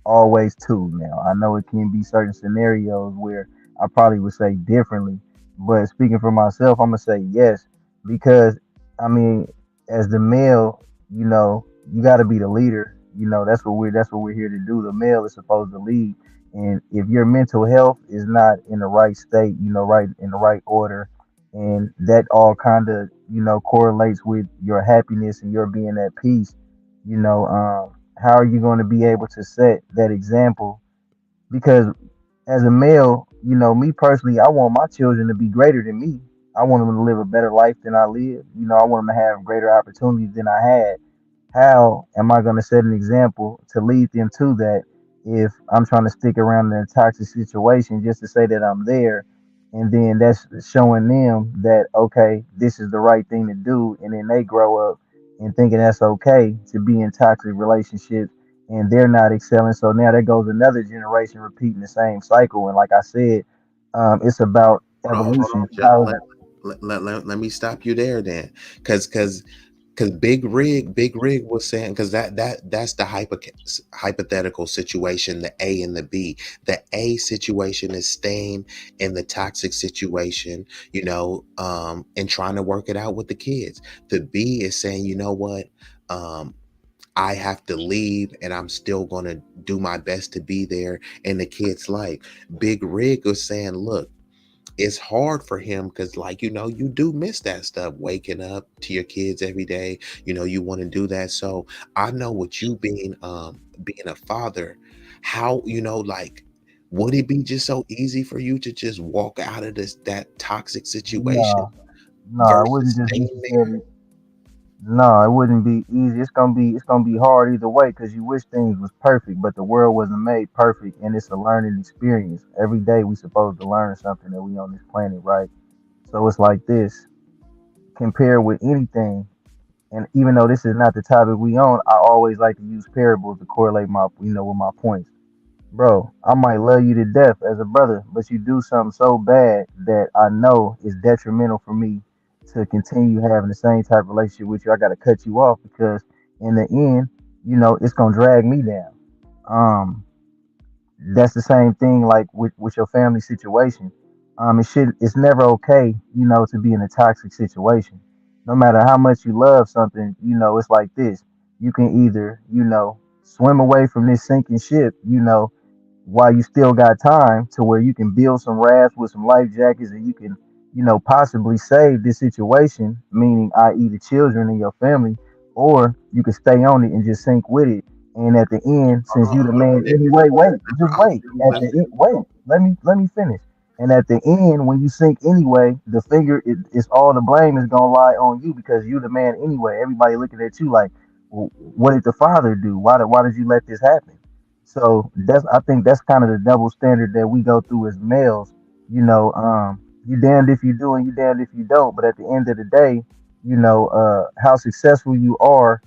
always too. Now, I know it can be certain scenarios where I probably would say differently, but speaking for myself, I'm gonna say yes because I mean, as the male, you got to be the leader. That's what we're here to do. The male is supposed to lead, and if your mental health is not in the right state, right in the right order, and that all kind of correlates with your happiness and your being at peace. How are you going to be able to set that example? Because as a male, me personally, I want my children to be greater than me. I want them to live a better life than I live. I want them to have greater opportunities than I had. How am I going to set an example to lead them to that if I'm trying to stick around in a toxic situation just to say that I'm there? And then that's showing them that, okay, this is the right thing to do. And then they grow up and thinking that's okay to be in toxic relationships and they're not excelling. So now there goes another generation repeating the same cycle. And like I said, it's about Hold on, evolution. John. How is Let me stop you there then, because Big Rig was saying, because that's the hypothetical situation, the A and the B. The A situation is staying in the toxic situation, and trying to work it out with the kids. The B is saying, you know what, um, I have to leave, and I'm still gonna do my best to be there in the kid's life. Big Rig was saying, look, it's hard for him because, like, you do miss that stuff, waking up to your kids every day. You want to do that. So I know what you being a father, how, like, would it be just so easy for you to just walk out of that toxic situation no, no, it wouldn't versus just staying there? necessarily. No, it wouldn't be easy. It's gonna be hard either way because you wish things was perfect, but the world wasn't made perfect, and it's a learning experience. Every day we supposed to learn something that we on this planet, right? So it's like this. Compare with anything, and even though this is not the topic we on, I always like to use parables to correlate my, with my points. Bro, I might love you to death as a brother, but you do something so bad that I know is detrimental for me to continue having the same type of relationship with you. I got to cut you off because in the end, it's gonna drag me down. Um, that's the same thing like with your family situation. It's never okay, to be in a toxic situation. No matter how much you love something, it's like this. You can either, swim away from this sinking ship, while you still got time to where you can build some rafts with some life jackets and you can, possibly save this situation, meaning i.e. the children and your family, or you can stay on it and just sink with it. And at the end, since you the Hold on, man Nick. anyway, wait, just wait. At Let the me- end, wait, let me finish. And at the end, when you sink anyway, the finger is all the blame is gonna lie on you because you the man anyway. Everybody looking at you like, well, what did the father do? Why did you let this happen? So I think that's kind of the double standard that we go through as males. You damned if you do and you damned if you don't. But at the end of the day, how successful you are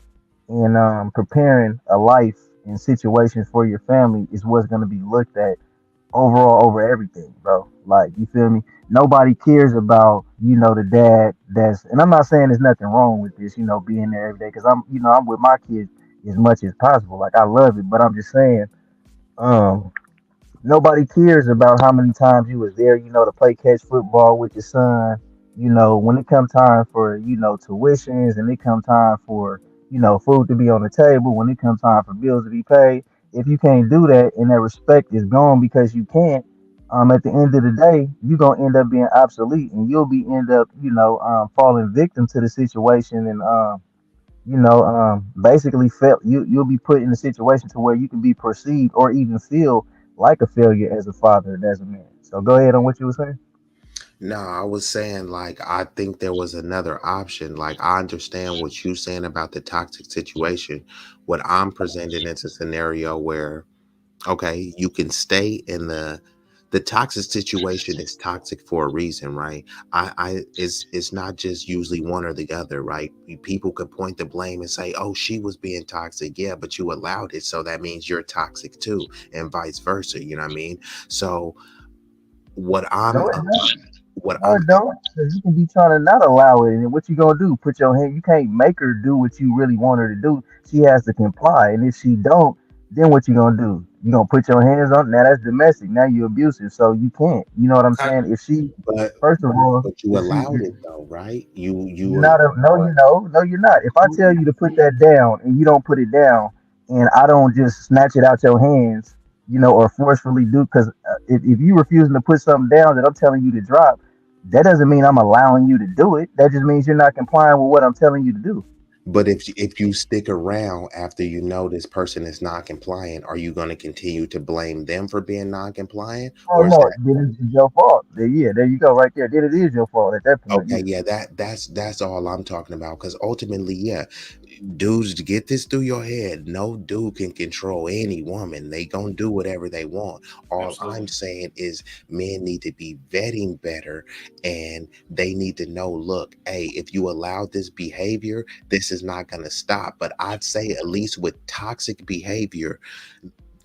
in preparing a life and situations for your family is what's going to be looked at overall over everything, bro. Like, you feel me? Nobody cares about, the dad and I'm not saying there's nothing wrong with this, being there every day because I'm with my kids as much as possible. Like, I love it, but I'm just saying, um, nobody cares about how many times you was there, to play catch football with your son. When it come time for, tuitions and it come time for, food to be on the table, when it comes time for bills to be paid, if you can't do that and that respect is gone because you can't, At the end of the day, you're gonna end up being obsolete, and you'll be end up, falling victim to the situation, and basically you'll be put in a situation to where you can be perceived or even feel like a failure as a father and as a man. So go ahead on what you were saying. No, I was saying like I think there was another option. Like I understand what you're saying about the toxic situation. What I'm presenting is a scenario where okay, you can stay in the toxic situation is toxic for a reason, right? It's not just usually one or the other, right? People could point the blame and say, "Oh, she was being toxic." Yeah, but you allowed it, so that means you're toxic too, and vice versa. You know what I mean? So what No, I'm it don't. what No, I'm it don't. Because you can be trying to not allow it, and what you gonna do? Put your hand. You can't make her do what you really want her to do. She has to comply, and if she don't, then what you gonna do? You gonna put your hands on? Now that's domestic. Now you abusive, so you can't. You know what I'm I, saying? If she, but first of all, but you if she, allowed it though, right? You you're not a no, you know, no, you're not. If I tell you to put that down and you don't put it down, and I don't just snatch it out your hands, or forcefully do, because if you refusing to put something down that I'm telling you to drop, that doesn't mean I'm allowing you to do it. That just means you're not complying with what I'm telling you to do. but if you stick around after you know this person is non-compliant, are you going to continue to blame them for being non-compliant, Oh or is no, that then it's your fault. Yeah, there you go, right there. Then it is your fault at that point. okay? Yeah. Yeah, that's all I'm talking about. Because ultimately, yeah, dudes, to get this through your head, no dude can control any woman. They gonna do whatever they want. All I'm absolutely. saying is men need to be vetting better, and they need to know, look, hey, if you allow this behavior, this is not gonna stop. But I'd say at least with toxic behavior,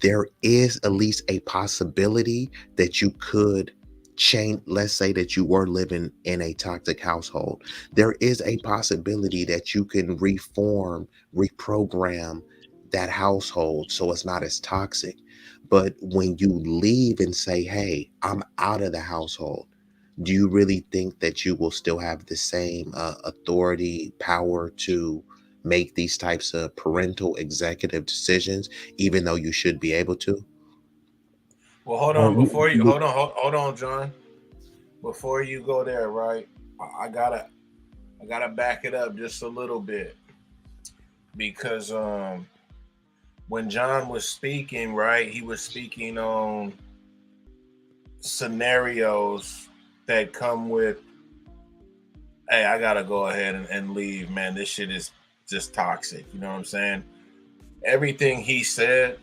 there is at least a possibility that you could change. Let's say that you were living in a toxic household, there is a possibility that you can reform, reprogram that household so it's not as toxic. But when you leave and say, hey, I'm out of the household, do you really think that you will still have the same authority, power to make these types of parental executive decisions, even though you should be able to? Well, hold on. And Before you hold on, John. Before you go there, right? I gotta back it up just a little bit because when John was speaking, right, he was speaking on scenarios that come with, hey, I gotta go ahead and leave, man. This shit is just toxic. You know what I'm saying? Everything he said,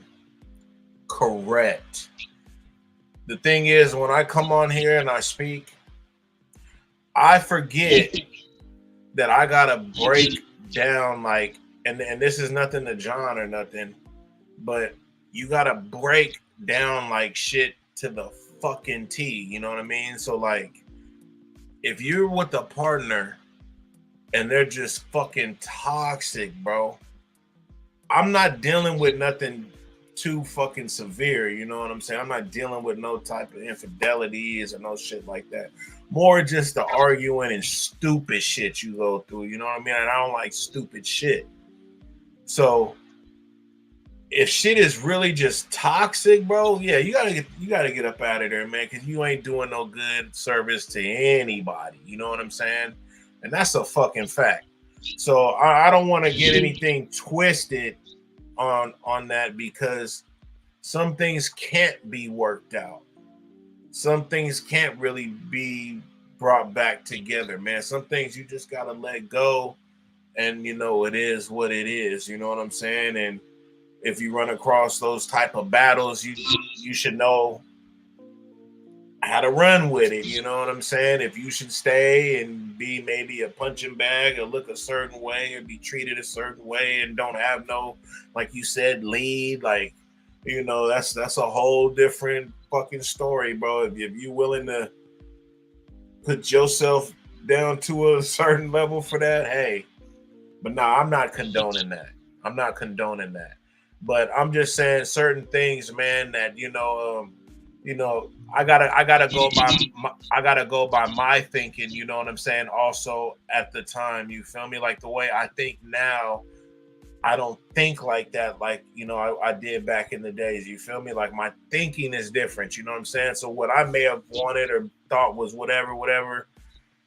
correct. The thing is, when I come on here and I speak, I forget that I gotta break down like, and this is nothing to John or nothing, but you gotta break down like shit to the fucking T. You know what I mean? So like, if you're with a partner and they're just fucking toxic, bro, I'm not dealing with nothing too fucking severe. You know what I'm saying? I'm not dealing with no type of infidelities or no shit like that. More just the arguing and stupid shit you go through. You know what I mean? And I don't like stupid shit. So if shit is really just toxic, bro, yeah, you gotta get up out of there, man, because you ain't doing no good service to anybody. You know what I'm saying? And that's a fucking fact. So I don't want to get anything twisted on that because some things can't be worked out. Some things can't really be brought back together, man. Some things you just gotta let go, and it is what it is. You know what I'm saying? And if you run across those type of battles, you should know how to run with it. You know what I'm saying? If you should stay and be maybe a punching bag or look a certain way or be treated a certain way and don't have no, like you said, lead, like, that's a whole different fucking story, bro. If you willing to put yourself down to a certain level for that, hey. But no, I'm not condoning that. I'm not condoning that. But I'm just saying certain things, man, that I gotta go by my thinking, you know what I'm saying? Also at the time, you feel me? Like the way I think now I don't think like that, like, I did back in the days. You feel me? Like, my thinking is different. You know what I'm saying? So what I may have wanted or thought was whatever,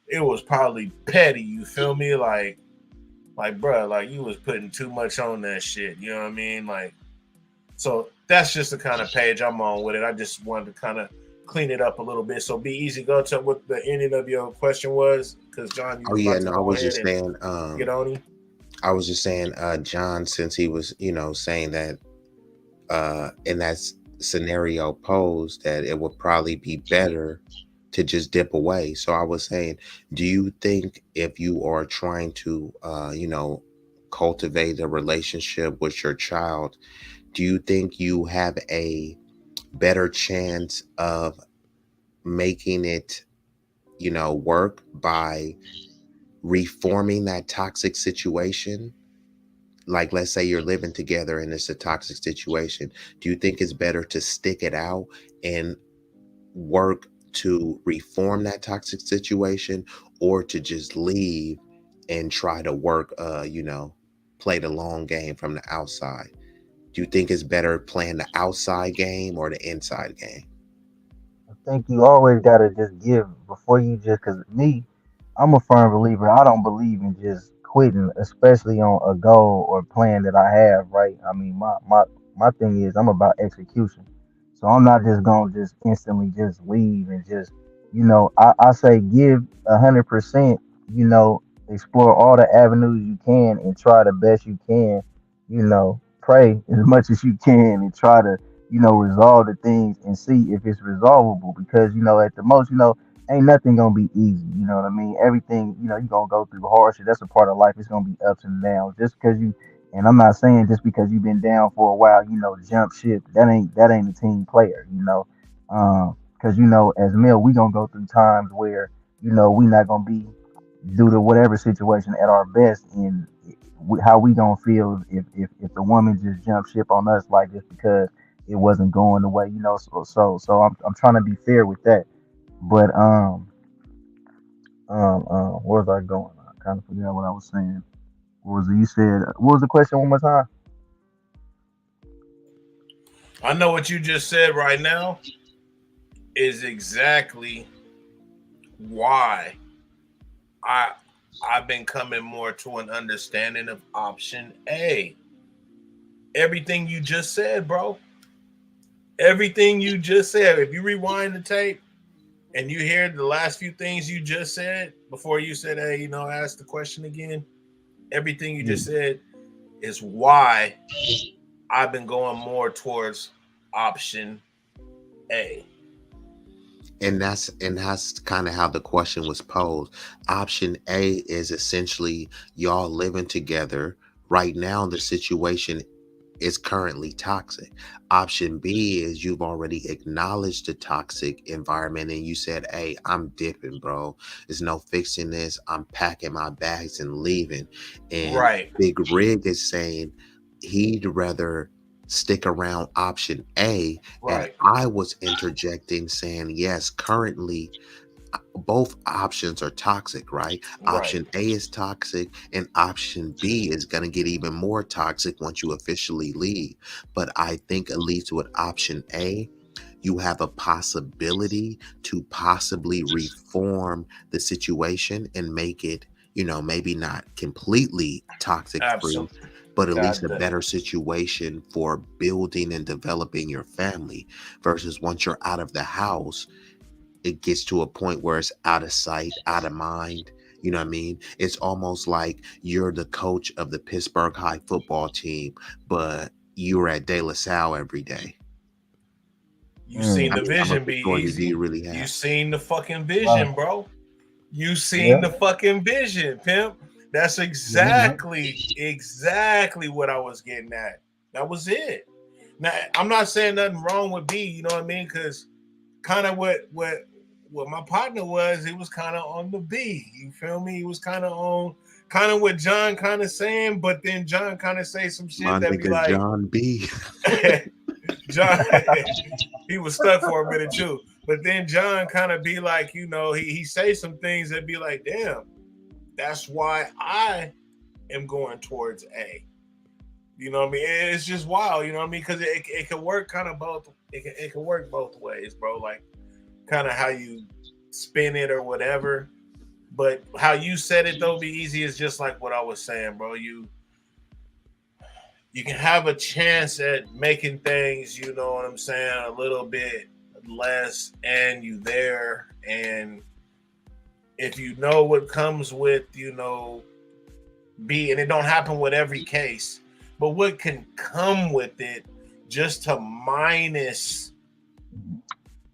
it was probably petty. You feel me? Like, bro, like, you was putting too much on that shit. You know what I mean? Like, so that's just the kind of page I'm on with it. I just wanted to kind of clean it up a little bit. So be easy. Go to what the ending of your question was, because John, you Oh was yeah, about to no, I go was ahead just and saying, get on him. I was just saying, John, since he was, saying that, in that scenario posed, that it would probably be better to just dip away. So I was saying, do you think if you are trying to, cultivate a relationship with your child, do you think you have a better chance of making it, work by reforming that toxic situation? Like, let's say you're living together and it's a toxic situation. Do you think it's better to stick it out and work to reform that toxic situation, or to just leave and try to work, play the long game from the outside? Do you think it's better playing the outside game or the inside game? I think you always gotta just give before you just. Cause me, I'm a firm believer. I don't believe in just quitting, especially on a goal or plan that I have. Right? I mean, my thing is I'm about execution. So I'm not just gonna just instantly just leave and just, I say give 100%. Explore all the avenues you can and try the best you can. Pray as much as you can and try to resolve the things and see if it's resolvable. Because, at the most, ain't nothing gonna be easy. You know what I mean? Everything, you're gonna go through hardship. That's a part of life. It's gonna be ups and downs. Just because and I'm not saying just because you've been down for a while, jump ship. That ain't a team player. Because as male, we gonna go through times where we not gonna be due to whatever situation at our best, and how we gonna feel if the woman just jumped ship on us, like, just because it wasn't going the way. So I'm trying to be fair with that. But where was I going? I kind of forgot what I was saying. What was it? You said, what was the question one more time? I know what you just said right now is exactly why I I've been coming more to an understanding of option A. Everything you just said, bro. Everything you just said. If you rewind the tape and you hear the last few things you just said before you said, hey, ask the question again. Everything you Yeah. just said is why I've been going more towards option A. And that's kind of how the question was posed. Option A is essentially y'all living together. Right now the situation is currently toxic. Option B is you've already acknowledged the toxic environment and you said, hey, I'm dipping, bro. There's no fixing this. I'm packing my bags and leaving. And Right, Big Rig is saying he'd rather stick around option A. And right, I was interjecting saying, yes, currently both options are toxic, right? right. Option A is toxic, and option B is going to get even more toxic once you officially leave. But I think at least with option A, you have a possibility to possibly reform the situation and make it, maybe not completely toxic free, Absolutely. but at least God, a better situation for building and developing your family. Versus once you're out of the house, it gets to a point where it's out of sight, out of mind. You know what I mean? It's almost like you're the coach of the Pittsburgh High football team, but you're at De La Salle every day. you seen I Mm, the mean, how much vision be authority do easy. you really You have? seen the fucking right. vision, bro. You seen Yeah. the fucking vision, pimp. That's Yeah. exactly what I was getting at. That was it. Now, I'm not saying nothing wrong with B, you know what I mean? Because kind of what my partner was, he was kind of on the B. You feel me? He was kind of on kind of what John kind of saying, but then John kind of say some My shit that be nigga like, John B. John, he was stuck for a minute too. But then John kind of be like, he say some things that be like, damn, that's why I am going towards A. You know what I mean? It's just wild. You know what I mean? Because it can work kind of both. It can work both ways, bro. Like kind of how you spin it or whatever. But how you said it though, be easy is just like what I was saying, bro. You can have a chance at making things, you know what I'm saying, a little bit less, and you there, and if you know what comes with, and it don't happen with every case, but what can come with it, just to minus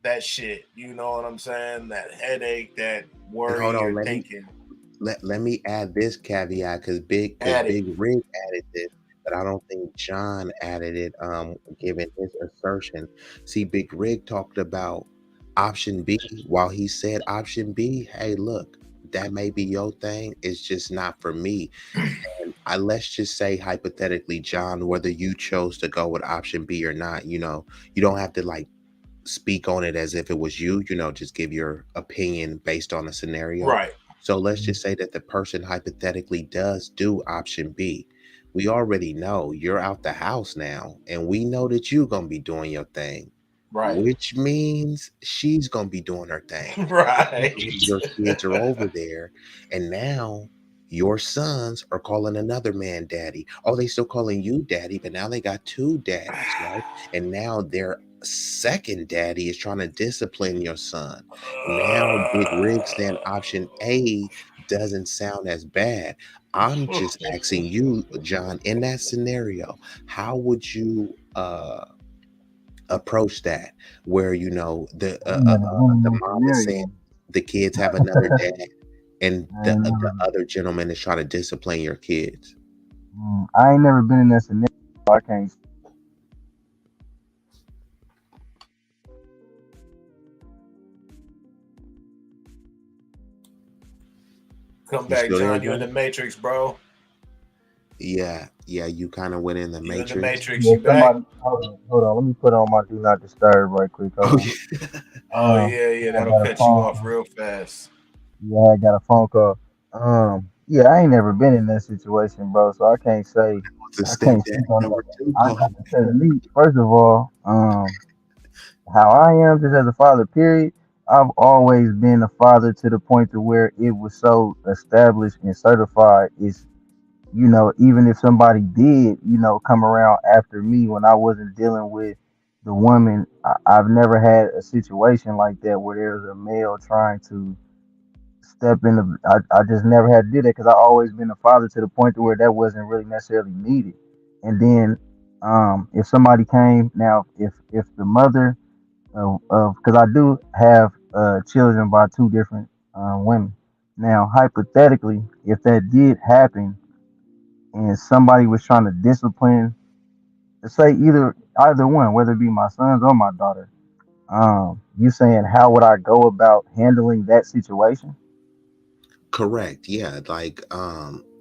that shit, you know what I'm saying, that headache, that And worry hold on, you're let me thinking. let me add this caveat because Add it. Big Rig added this, but I don't think John added it. Given his assertion, see, Big Rig talked about option B. While he said option B, hey, look, that may be your thing. It's just not for me. And I let's just say hypothetically, John, whether you chose to go with option B or not, you don't have to like speak on it as if it was you, just give your opinion based on a scenario. Right. So let's just say that the person hypothetically does do option B. We already know you're out the house now, and we know that you're going to be doing your thing, Right. which means she's going to be doing her thing. Right. Your kids are over there, and now your sons are calling another man daddy. Oh, they still calling you daddy, but now they got two daddies, right? And now their second daddy is trying to discipline your son. Now Big Rig saying option A doesn't sound as bad. I'm just asking you, John, in that scenario, how would you approach that, where I'm in a the win-win mom is saying scenario. the kids have another dad, and I ain't the never, other gentleman is trying to discipline your kids. I ain't never been in that scenario. I can't. Come You back, still there, John. You in John? the Matrix, bro. Yeah, you kind of went in the You in the matrix. Matrix. Yeah, You back? somebody, hold on. Let me put on my do not disturb right quick. Hold Oh on. yeah. Oh yeah, yeah. I That'll got a cut you phone off call. real fast. Yeah, I got a phone call. Yeah, I ain't never been in that situation, bro. So It's a I can't stepdad speak on that. number two I call. because me, first of all, how I am just as a father, period. I've always been a father to the point to where it was so established and certified. It's even if somebody did, come around after me when I wasn't dealing with the woman, I've never had a situation like that where there's a male trying to step in the. I just never had to do that because I always been a father to the point to where that wasn't really necessarily needed. And then, if somebody came now, if the mother of because I do have children by two different women. Now, hypothetically, if that did happen and somebody was trying to discipline, let's say either one, whether it be my sons or my daughter, you saying how would I go about handling that situation? Correct. Yeah. Like,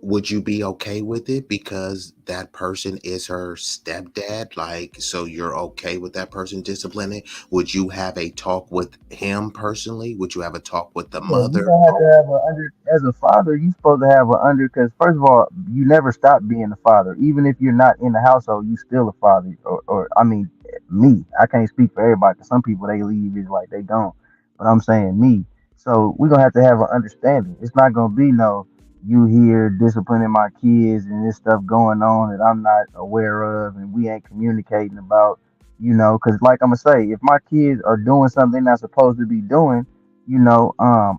would you be okay with it because that person is her stepdad? Like, so you're okay with that person disciplining? Would you have a talk with him personally? Would you have a talk with the Yeah, you mother? gonna have to have a under as a father. You supposed to have a under because first of all, you never stop being a father. Even if you're not in the household, you still a father. Or I mean, me. I can't speak for everybody. 'Cause some people they leave is like they don't. But I'm saying me. So we're gonna have to have an understanding. It's not gonna be no you here disciplining my kids and this stuff going on that I'm not aware of and we ain't communicating about. Because like I'm gonna say, if my kids are doing something they're not supposed to be doing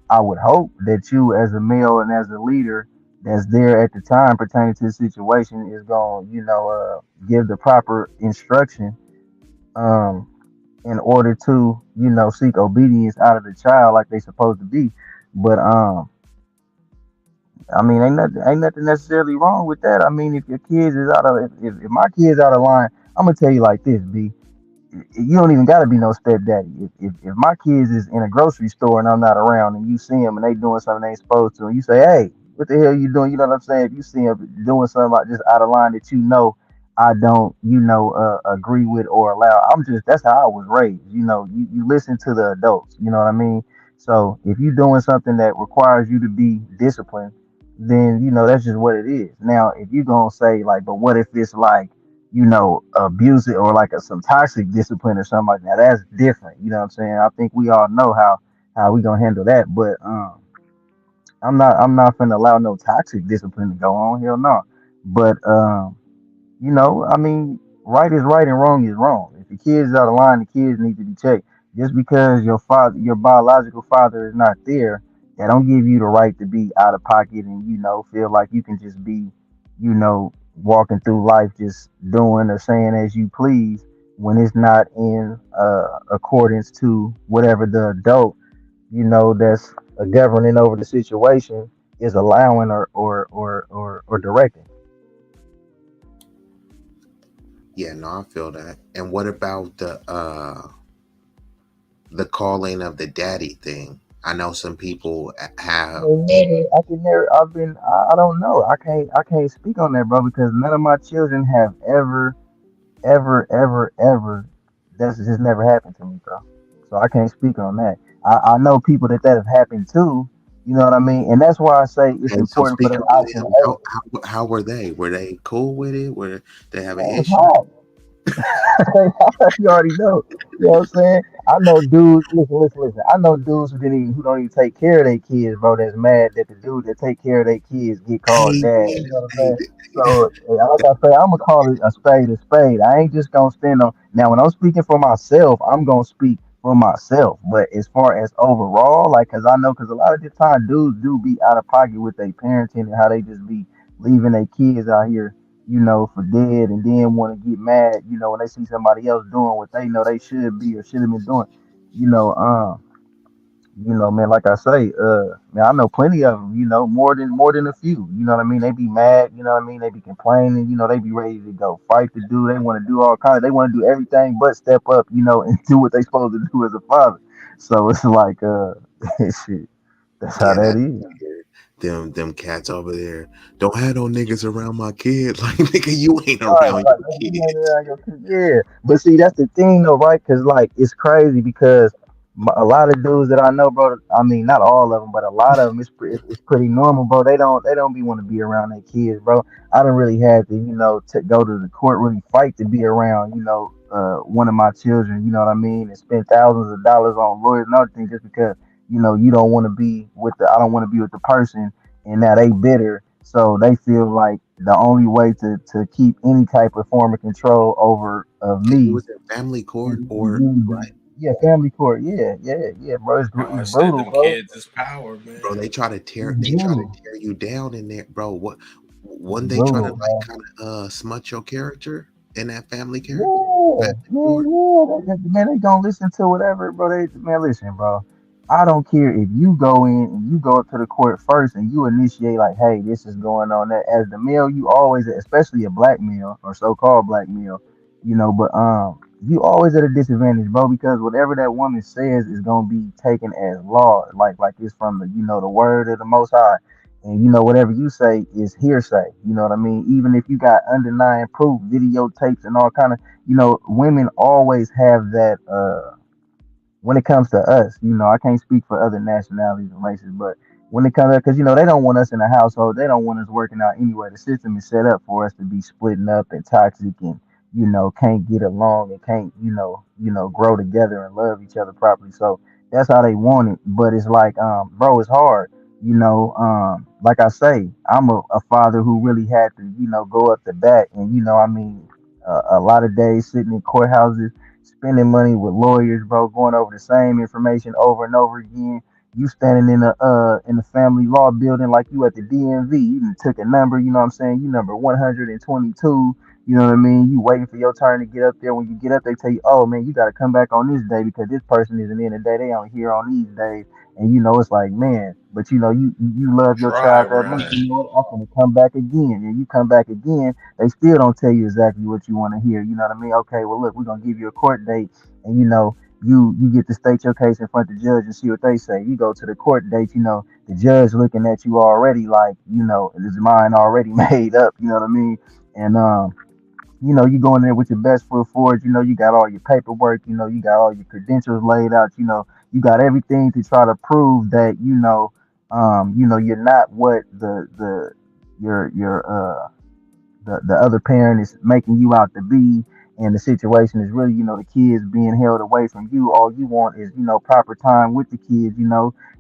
I would hope that you, as a male and as a leader that's there at the time pertaining to the situation, is going, give the proper instruction, um, in order to, seek obedience out of the child like they supposed to be. But I mean, ain't nothing necessarily wrong with that. I mean, if your kids is out of, if my kids out of line, I'm gonna tell you like this, B, you don't even gotta be no stepdaddy. If my kids is in a grocery store and I'm not around and you see them and they doing something they ain't supposed to, and you say, "Hey, what the hell you doing?" You know what I'm saying? If you see them doing something like just out of line that I don't, agree with or allow. That's how I was raised. You listen to the adults. You know what I mean? So if you doing something that requires you to be disciplined, then that's just what it is. Now, if you gonna say like, but what if it's like abuse it, or like some toxic discipline or something like that. That's different. You know what I'm saying? I think we all know how we gonna handle that. But I'm not gonna allow no toxic discipline to go on. Hell no. But I mean, right is right and wrong is wrong. If the kids out of line, the kids need to be checked. Just because your father, your biological father, is not there, that don't give you the right to be out of pocket and feel like you can just be, walking through life just doing or saying as you please when it's not in accordance to whatever the adult, that's governing over the situation is allowing or directing. Yeah, no, I feel that. And what about the calling of the daddy thing? I know some people have. I can never. I've been. I don't know. I can't speak on that, bro, because none of my children have ever. That's just never happened to me, bro. So I can't speak on that. I know people that have happened to. You know what I mean? And that's why I say it's And so important for speak that on option them. A. How were they? Were they cool with it? Were they having Man, it's issues? hard. You already know. You know what I'm saying? I know dudes. Listen. I know dudes who don't even take care of their kids, bro. That's mad that the dude that take care of their kids get called Hey, dad. man, You know what I'm hey, saying? So, like I say, I'm gonna call it a spade a spade. I ain't just gonna stand on. Now, when I'm speaking for myself, I'm gonna speak for myself. But as far as overall, like, cause a lot of the time dudes do be out of pocket with their parenting and how they just be leaving their kids out here, for dead, and then want to get mad, when they see somebody else doing what they know they should be or should have been doing. You know, man, like I say, man, I know plenty of them, more than a few. You know what I mean? They be mad, you know what I mean? They be complaining, they be ready to go fight the dude. They want to do all kinds, they want to do everything but step up, and do what they supposed to do as a father. So it's like shit, that's how yeah, that that's is. weird. Them cats over there don't have no niggas around my kid. Like, nigga, you ain't Right, around right. your That's what you made kids. it out your yeah. But see, that's the thing though, right? Because like it's crazy because a lot of dudes that I know, bro. I mean, not all of them, but a lot of them, it's pretty normal, bro. They don't be want to be around their kids, bro. I don't really had to, to go to the court, really fight to be around, one of my children. You know what I mean? And spend thousands of dollars on lawyers and other things just because you don't want to be with the. I don't want to be with the person, and now they bitter, so they feel like the only way to keep any type of form of control over of And you me was in family is court or use right, yeah, family court. Yeah, bro. How I It's said brutal, them bro. kids is power, bro? man. They try to Brutal. tear you down in there, bro. What? It's One they try to brutal, like bro. kind of smut your character in that family character Yeah, family man, court. yeah. Man, they gonna listen to whatever, bro. Man, listen, bro. I don't care if you go in and you go up to the court first and you initiate like, hey, this is going on. That as the male, you always, especially a black male or so-called black male, but you always at a disadvantage, bro, because whatever that woman says is gonna be taken as law, like it's from the the word of the Most High. And whatever you say is hearsay. You know what I mean? Even if you got underlying proof, videotapes, and all kind of, women always have that. When it comes to us, I can't speak for other nationalities and races, but when it comes to, because they don't want us in the household, they don't want us working out anyway. The system is set up for us to be splitting up and toxic and can't get along and can't grow together and love each other properly. So that's how they want it. But it's like, bro, it's hard. Like I say, I'm a father who really had to go up the bat, and I mean, a lot of days sitting in courthouses spending money with lawyers, bro, going over the same information over and over again. You standing in the family law building like you at the DMV. You done took a number, you know what I'm saying? You number 122. You know what I mean? You waiting for your turn to get up there. When you get up, they tell you, oh man, you got to come back on this day because this person isn't in today. They only here on these days. And it's like, man, but you love your Dry child that much. run. You know what? I'm gonna come back again, and you come back again. They still don't tell you exactly what you want to hear. You know what I mean? Okay, well look, we're gonna give you a court date, and you get to state your case in front of the judge and see what they say. You go to the court date, the judge looking at you already like, his mind already made up. You know what I mean? And you go in there with your best foot forward. You got all your paperwork. You got all your credentials laid out. You got everything to try to prove that you're not what your the other parent is making you out to be, and the situation is really, the kids being held away from you. All you want is, proper time with the kids,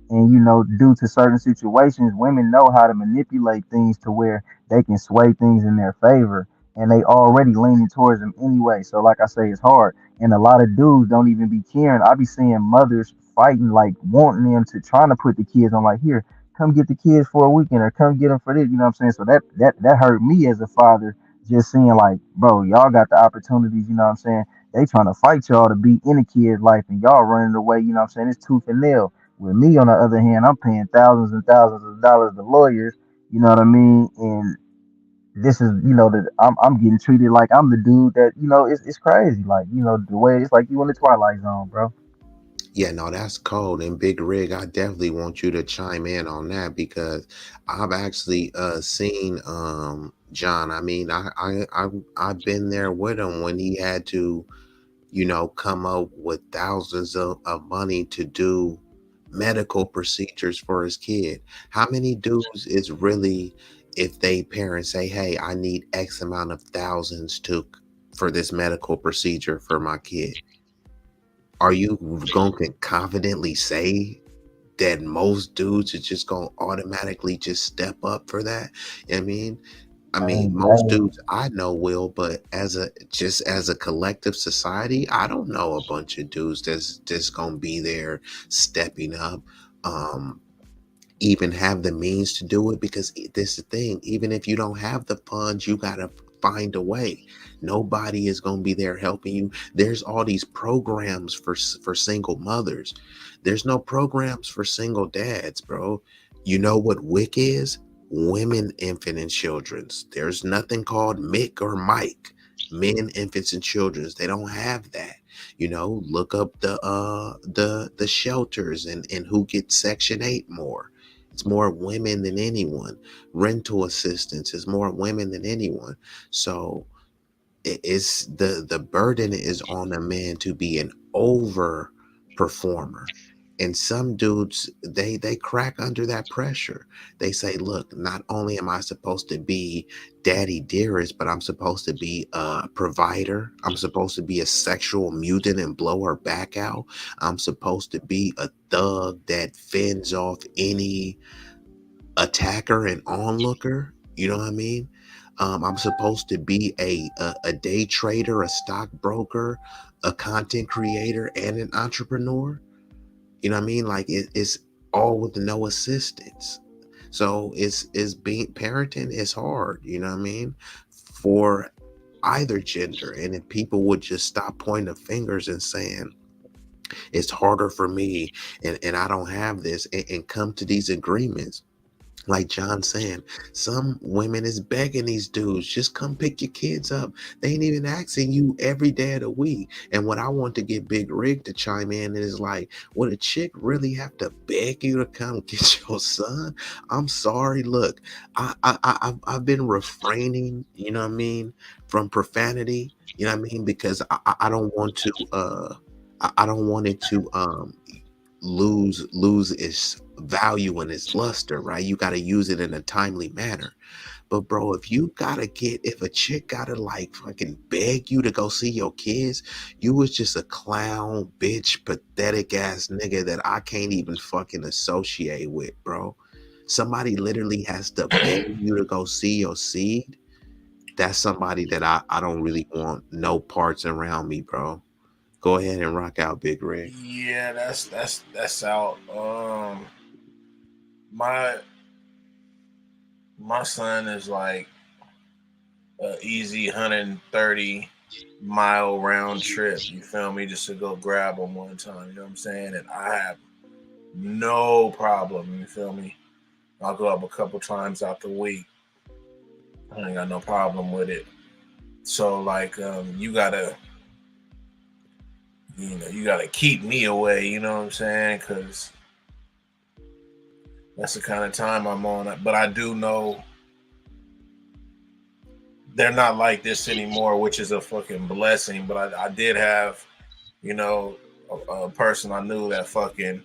and due to certain situations, women know how to manipulate things to where they can sway things in their favor, and they already leaning towards them anyway. So, like I say, it's hard, and a lot of dudes don't even be caring. I be seeing mothers fighting, like wanting them to trying to put the kids on, like, here, come get the kids for a weekend or come get them for this. You know what I'm saying? So that hurt me as a father, just seeing like, bro, y'all got the opportunities. You know what I'm saying? They trying to fight y'all to be in a kid's life, and y'all running away. You know what I'm saying? It's tooth and nail. With me, on the other hand, I'm paying thousands and thousands of dollars to lawyers. You know what I mean? And this is, that I'm getting treated like I'm the dude that, it's crazy. Like, the way it's like you in the Twilight Zone, bro. Yeah, no, that's cold. And Big Rig, I definitely want you to chime in on that because I've actually seen John. I mean, I've been there with him when he had to, come up with thousands of money to do medical procedures for his kid. How many dudes is really, if they parents say, hey, I need X amount of thousands to for this medical procedure for my kid? Are you going to confidently say that most dudes are just going to automatically just step up for that? I mean, most Hey, dudes I know will, but as a collective society, I don't know a bunch of dudes that's just gonna be there stepping up. Um, Even have the means to do it because this is the thing, even if you don't have the funds, you got to find a way. Nobody is going to be there helping you. There's all these programs for single mothers. There's no programs for single dads, bro. You know what WIC is? Women, infant, and children's. There's nothing called MIC or Mike. Men, infants, and children's. They don't have that. Look up the shelters and who gets Section 8 more. It's more women than anyone. Rental assistance is more women than anyone. So it's the burden is on a man to be an over performer. And some dudes, they crack under that pressure. They say, look, not only am I supposed to be daddy dearest, but I'm supposed to be a provider. I'm supposed to be a sexual mutant and blow her back out. I'm supposed to be a thug that fends off any attacker and onlooker. You know what I mean? I'm supposed to be a day trader, a stockbroker, a content creator, and an entrepreneur. You know what I mean? Like it's all with no assistance. So it's being parenting is hard. You know what I mean? For either gender, and if people would just stop pointing the fingers and saying it's harder for me and I don't have this and come to these agreements. Like John saying, some women is begging these dudes, just come pick your kids up. They ain't even asking you every day of the week. And what I want to get Big Rig to chime in is like, would a chick really have to beg you to come get your son? I'm sorry. Look, I've been refraining, you know what I mean, from profanity, you know what I mean, because I don't want to I don't want it to lose its value and its luster, right? You got to use it in a timely manner. But bro, if a chick gotta like fucking beg you to go see your kids, you was just a clown, bitch, pathetic ass nigga that I can't even fucking associate with, bro. Somebody literally has to beg you to go see your seed. That's somebody that I don't really want no parts around me, bro. Go ahead and rock out, Big Rig. Yeah, that's out. My my son is like a easy 130-mile round trip. You feel me? Just to go grab him one time. You know what I'm saying? And I have no problem. You feel me? I'll go up a couple times out the week. I ain't got no problem with it. So like, you gotta keep me away. You know what I'm saying? Because that's the kind of time I'm on. But I do know they're not like this anymore, which is a fucking blessing. But I did have, you know, a person I knew that fucking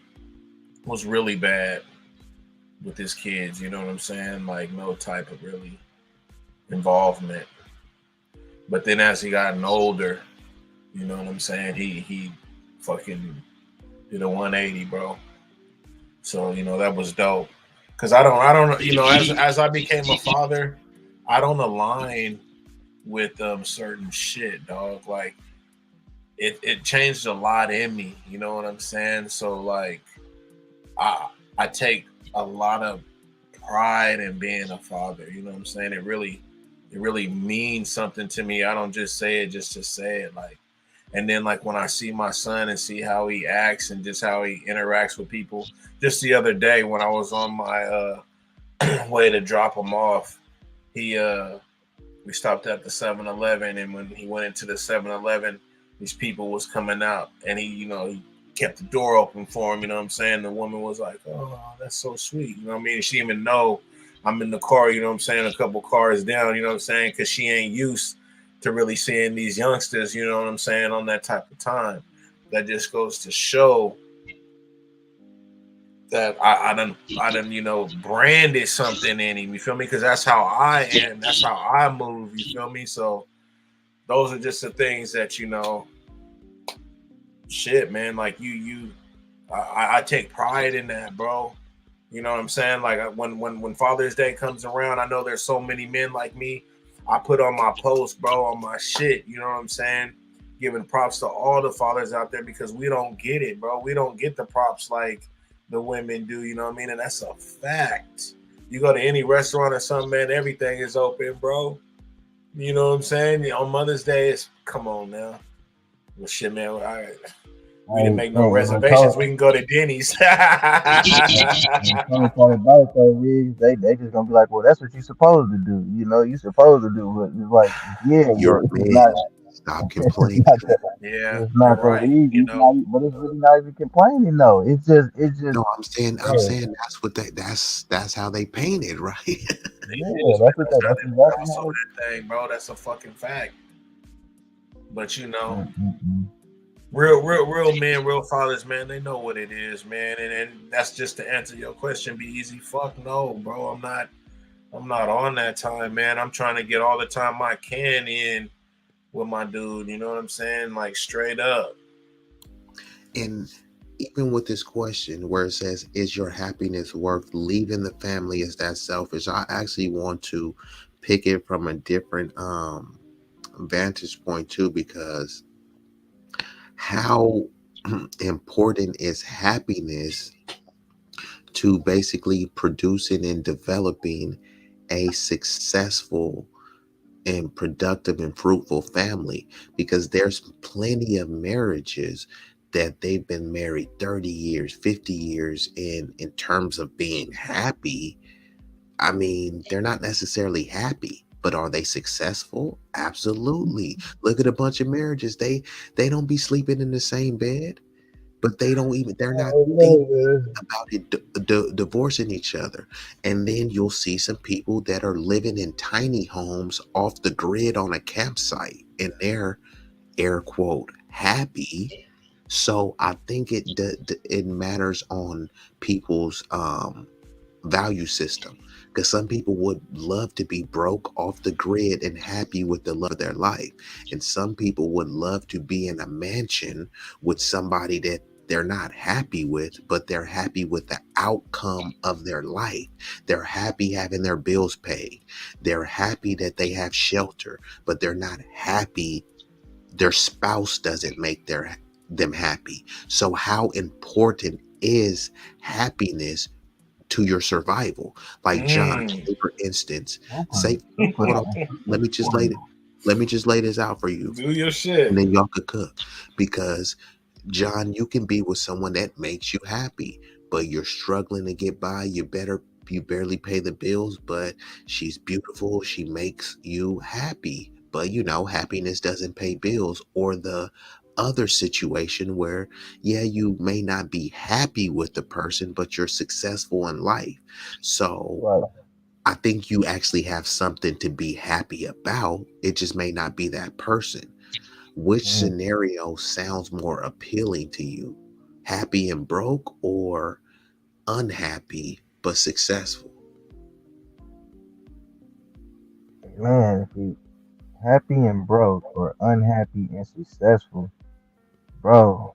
was really bad with his kids. You know what I'm saying? Like no type of really involvement. But then as he gotten older, you know what I'm saying? He fucking did a 180, bro. So that was dope. Cause I don't as I became a father, I don't align with certain shit, dog. Like it changed a lot in me. You know what I'm saying? So like I take a lot of pride in being a father. You know what I'm saying? It really means something to me. I don't just say it just to say it. Like, and then like when I see my son and see how he acts and just how he interacts with people. Just the other day when I was on my way to drop him off, he we stopped at the 7-Eleven, and when he went into the 7-Eleven, these people was coming out, and he kept the door open for him. You know what I'm saying? The woman was like, "Oh, that's so sweet." You know what I mean? She didn't even know I'm in the car. You know what I'm saying? A couple cars down. You know what I'm saying? Because she ain't used to really seeing these youngsters. You know what I'm saying? On that type of time, that just goes to show that I done branded something in him. You feel me? Because that's how I am. That's how I move. You feel me? So those are just the things that shit, man. Like I take pride in that, bro. You know what I'm saying? Like when Father's Day comes around, I know there's so many men like me. I put on my post, bro, on my shit. You know what I'm saying? Giving props to all the fathers out there because we don't get it, bro. We don't get the props like the women do. You know what I mean? And that's a fact. You go to any restaurant or something, man, everything is open, bro. You know what I'm saying? On Mother's Day, it's come on now. Well, shit, man. We didn't make no When it reservations. We can go to Denny's. comes to the birthday, they just gonna be like, well, that's what you supposed to do. You supposed to do. But it's like, yeah, You're it's man. not. Stop It's complaining. not that. Yeah, It's you're not that right. easy. It's not, but it's really not even complaining though. It's just, No, I'm yeah, saying that's how they paint it, right? It yeah. is, man. That's how That's they exactly gloss how. over that thing, bro. That's a fucking fact. But Mm-mm. real men, real fathers, man, they know what it is, man. And that's just to answer your question. Be easy. Fuck no, bro. I'm not on that time, man. I'm trying to get all the time I can in with my dude. You know what I'm saying? Like straight up. And even with this question where it says, "Is your happiness worth leaving the family? Is that selfish?" I actually want to pick it from a different vantage point too, because how important is happiness to basically producing and developing a successful and productive and fruitful family? Because there's plenty of marriages that they've been married 30 years 50 years, and in terms of being happy, I mean, they're not necessarily happy, but are they successful? Absolutely. Look at a bunch of marriages, they don't be sleeping in the same bed, but they're not thinking about it, divorcing each other. And then you'll see some people that are living in tiny homes off the grid on a campsite, and they're air quote happy. So I think it matters on people's value system, because some people would love to be broke off the grid and happy with the love of their life, and some people would love to be in a mansion with somebody that they're not happy with, but they're happy with the outcome of their life. They're happy having their bills paid, they're happy that they have shelter, but they're not happy their spouse doesn't make them happy. So how important is happiness to your survival? Like John, Mm. say for instance, Super, say, super hold on, let me just lay important. let me just lay this out for you, Do your and shit. then y'all could cook. Because John, you can be with someone that makes you happy, but you're struggling to get by. You barely pay the bills, but she's beautiful. She makes you happy. But happiness doesn't pay bills. Or the other situation where, yeah, you may not be happy with the person, but you're successful in life. So Right. I think you actually have something to be happy about. It just may not be that person. Which Mm. scenario sounds more appealing to you? Happy and broke, or unhappy but successful? Man, if you happy and broke or unhappy and successful, bro,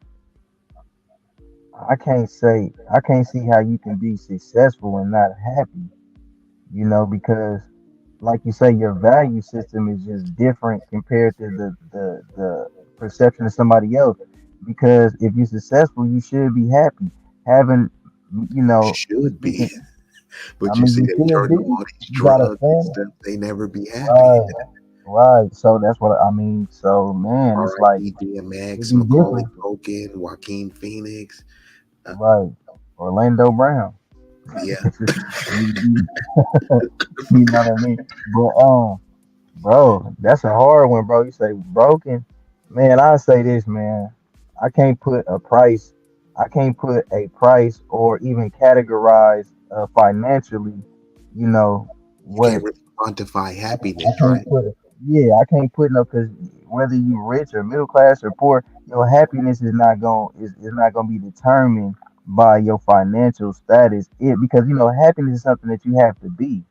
I can't see how you can be successful and not happy, because like you say, your value system is just different compared to the perception of somebody else. Because if you're successful, you should be happy. Having, Should speaking, be. I But you mean, see you them should turn be. to all these You got a drugs and family, stuff, they never be happy. right? Right. So that's what I mean. So man, it's like R.I.P. it DMX, be Macaulay different, Culkin, Joaquin Phoenix. Uh, right? Orlando Brown. yeah, You, you know what I mean? But bro, that's a hard one, bro. You say broken, man. I say this, man. I can't put a price. I can't put a price or even categorize financially. You know you can't what? really quantify I happiness, can't right? put it. Yeah, I can't put no because whether you rich or middle class or poor, your happiness is not gonna be determined by your financial status. It because happiness is something that you have to be.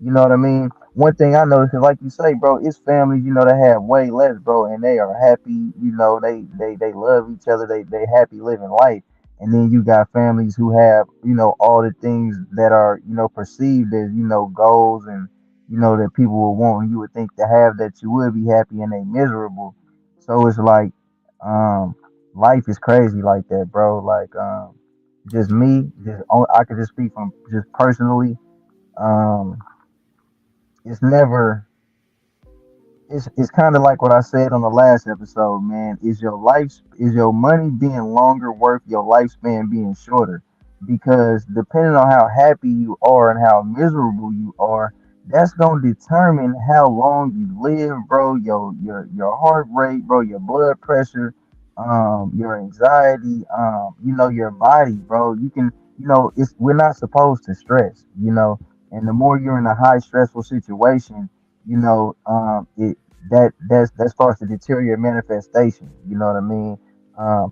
You know what I mean? One thing I noticed is like you say, bro, it's families that have way less, bro, and they are happy. They love each other. They happy living life. And then you got families who have all the things that are perceived as goals and that people would want and you would think to have that you would be happy and they miserable. So it's like um life is crazy like that, bro. Like just me, I could just speak from just personally. Um it's never it's kind of like what I said on the last episode, man. Is your money being longer worth your lifespan being shorter? Because depending on how happy you are and how miserable you are, that's gonna determine how long you live, bro. Your heart rate, bro. Your blood pressure, your anxiety, your body, bro. You can, it's we're not supposed to stress, and the more you're in a high stressful situation, it that starts to deter your manifestation. You know what I mean?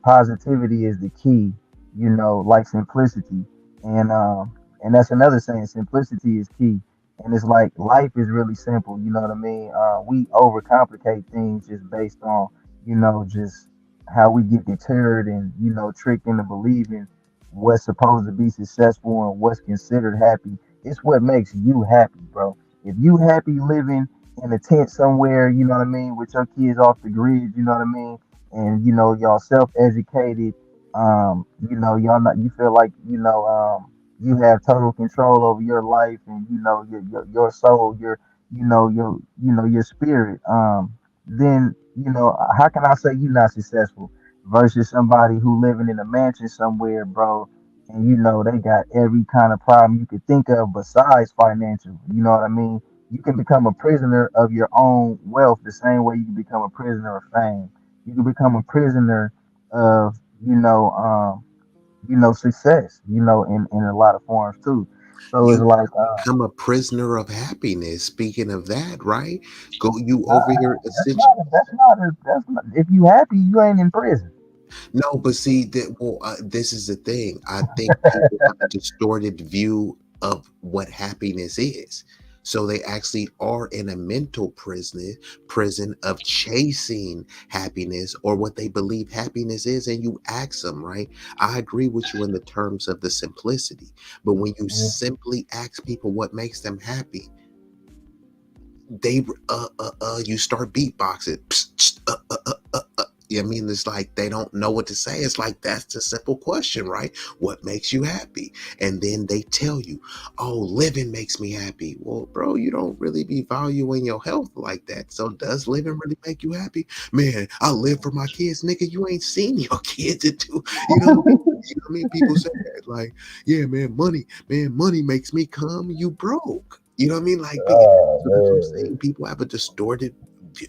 Positivity is the key. Like simplicity, and that's another saying. Simplicity is key, and it's like life is really simple. You know what I mean? We overcomplicate things just based on just how we get deterred and tricked into believing what's supposed to be successful and what's considered happy. It's what makes you happy, bro. If you happy living in a tent somewhere, you know what I mean, with your kids off the grid, you know what I mean, and y'all self-educated, y'all not you feel like you have total control over your life and your soul, your spirit. Then how can I say you're not successful versus somebody who living in a mansion somewhere, bro, and they got every kind of problem you could think of besides financial. You know what I mean? You can become a prisoner of your own wealth the same way you can become a prisoner of fame. You can become a prisoner of, success, in a lot of forms too. So it's You like, become a prisoner of happiness. Speaking of that, right? Go you uh, over here that's not, if you happy, you ain't in prison. No, but see that. Well, this is the thing. I think people have a distorted view of what happiness is. So they actually are in a mental prison of chasing happiness or what they believe happiness is. And you ask them, right? I agree with you in the terms of the simplicity, but when you Mm, simply ask people what makes them happy, they you start beatboxing. I mean, it's like they don't know what to say. It's like that's the simple question, right? What makes you happy? And then they tell you, "Oh, living makes me happy." Well, bro, you don't really be valuing your health like that. So, does living really make you happy? Man, I live for my kids, nigga. You ain't seen your kids into, you know what I mean? You know what I mean? People say that, like, yeah, man, money makes me come. You broke. You know what I mean? Like, so that's what I'm man. saying. People have a distorted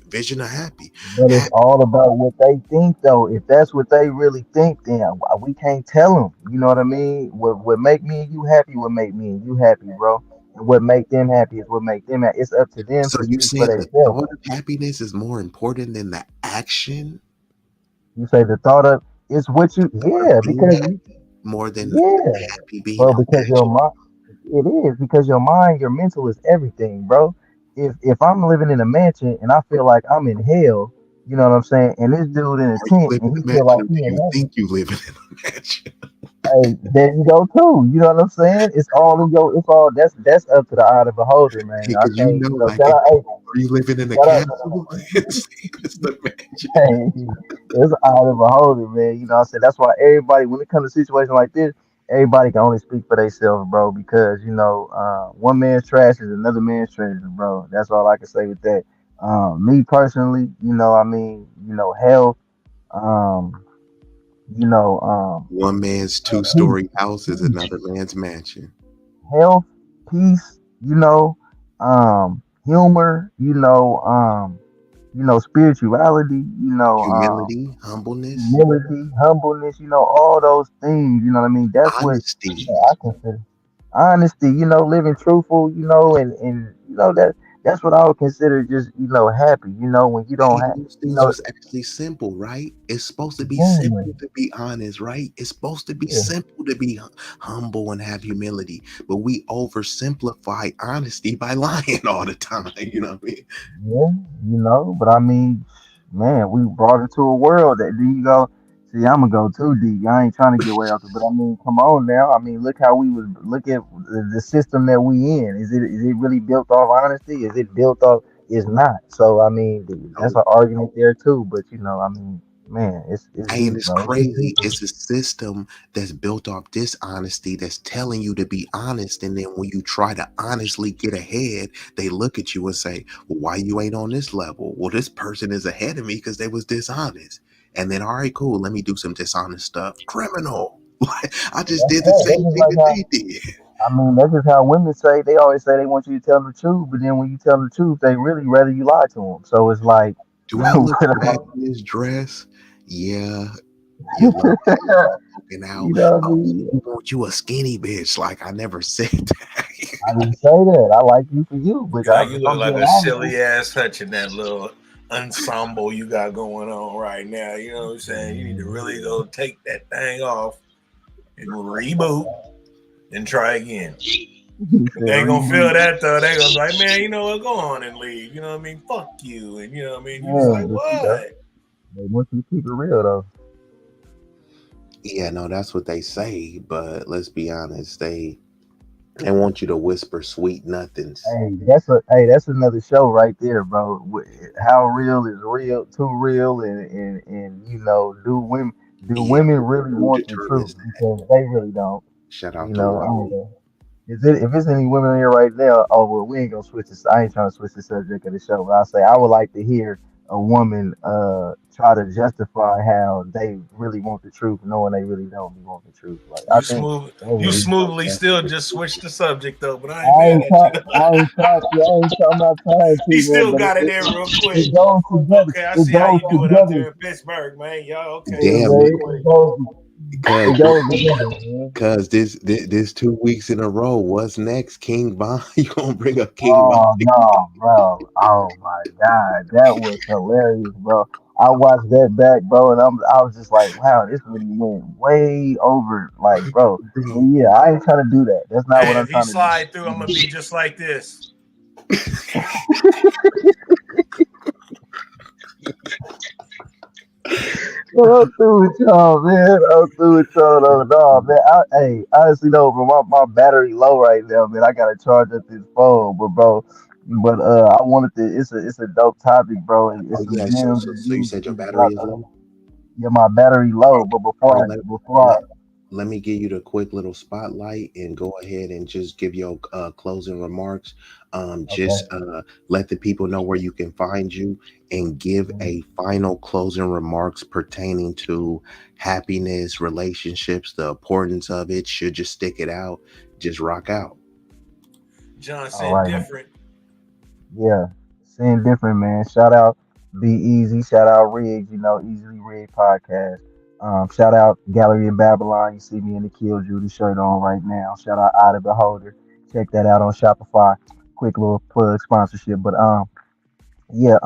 vision of happy. But it's Happy. all about what they think, though. If that's what they really think, then we can't tell them. You know what I mean? What make me and you happy? What make me and you happy, bro? And what make them happy is what make them happy. It's up to them So to you speak for saying the themselves. thought of happiness is more important than the action You say the thought of it's what you, of yeah, being because happy more than yeah, happy being bro, an because your action? mind, it is because your mind, your mental is everything, bro. if I'm living in a mansion and I feel like I'm in hell, you know what I'm saying, and this dude in a Are you tent living and in he a feel mansion like or he do in you heaven, think you living in a mansion? hey, there you go too. You know what I'm saying? It's all in your. It's all that's up to the eye of the beholder, man. I Because you can't. know, You know, like, if, are you living in a shout out. castle? it's, it's the mansion. Hey, it's out of a holder, man. You know what I'm saying? That's why everybody, when it comes to situations like this, everybody can only speak for themselves, bro, because, one man's trash is another man's treasure, bro. That's all I can say with that. Me personally, health, um, you know, um, One man's peace, two-story house is peace, another man's mansion. health, peace, humor, spirituality, Humility, humbleness, humility, humbleness, all those things, you know what I mean? That's what honesty. I consider honesty, living truthful, and that's what I would consider just, happy, when you don't And have, those you things know, was actually simple, right? It's supposed to be yeah, simple to be honest, right? It's supposed to be yeah, simple to be humble and have humility, but we oversimplify honesty by lying all the time. You know what I mean? yeah, but I mean, man, we brought into a world that then you go, see, I'm gonna go too deep. I ain't trying to get way out there, but I mean, come on now. I mean, look at the system that we in. Is it really built off honesty? Is it built off? It's not. So I mean, that's No. an argument there too. But I mean, man, it's And deep, it's bro. It's crazy. deep. It's a system that's built off dishonesty that's telling you to be honest. And then when you try to honestly get ahead, they look at you and say, well, why you ain't on this level? Well, this person is ahead of me because they was dishonest. And then, all right, cool. Let me do some dishonest stuff. Criminal. Like, I just did the That's same just thing like that how they did. I mean, that's just how women say. They always say they want you to tell them the truth, but then when you tell them the truth, they really rather you lie to them. So it's like, Do I look bad in this dress? Yeah. You love you that looking out. know what I Oh, so mean? you want you a skinny bitch. Like I never said that. I didn't say that. I like you for you, but You like you if look I'm like being a honest, silly ass hutch in that little ensemble you got going on right now. You know what I'm saying? You need to really go take that thing off and reboot and try again. he said, They ain't gonna feel reboot. that though. They gonna be like, man, you know what? Go on and leave. You know what I mean? Fuck you. And you know what I mean? You just like Man, but what? they want you to keep it real though. Yeah, no, that's what they say, but let's be honest, they want you to whisper sweet nothings. That's another show right there, bro. How real is real, too real, and Yeah, do women really who want the truth? determines that? Because they really don't. Shout out You to know, I Ron. don't know. If it's any women here right now, oh well, we ain't gonna switch this. I ain't trying to switch the subject of the show, but I say I would like to hear a woman try to justify how they really want the truth, knowing they really don't want the truth. Like I You think smooth that you would. smoothly That's a still good just one. switched the subject though, but I ain't I mad ain't at you. try, I ain't trying to, I ain't try, I'm not trying to, He man, still but got it there real quick. it goes together. Okay, I It see how goes you do it out together. there in Pittsburgh, man. Y'all okay, Yeah, I'm Damn, with man. it. cause It goes together, man. cause this 2 weeks in a row. What's next, King Von? You gonna bring up King Von? Oh no, bro. Oh my God, that was hilarious, bro. I watched that back, bro, and I was just like, wow, this one went way over, like, bro. But Bro, yeah, I ain't trying to do that. That's not what Hey, I'm if he trying to do. slide through, I'm gonna be just like this. Well, I'm through with y'all, man. I'm through with y'all. No, man. Hey, honestly, though, bro, my battery low right now, man. I gotta charge up this phone, I wanted to. It's a dope topic, bro. And oh it's some yeah, so, gems so and so you news said your that battery is dropped. low. Yeah, my battery All low, right, but all right. Let let me give you the quick little spotlight and go ahead and just give your closing remarks. okay. Just let the people know where you can find you and give Mhm. a final closing remarks pertaining to happiness, relationships, the importance of it. Should you stick it out? Just rock out. John All said right. different. Yeah, seeing different, man. Shout out Be Easy. Shout out Riggs. Easily Rigged podcast. Shout out Gallery of Babylon. You see me in the Kill Judy shirt on right now. Shout out Eye of the Beholder. Check that out on Shopify. Quick little plug sponsorship. But yeah,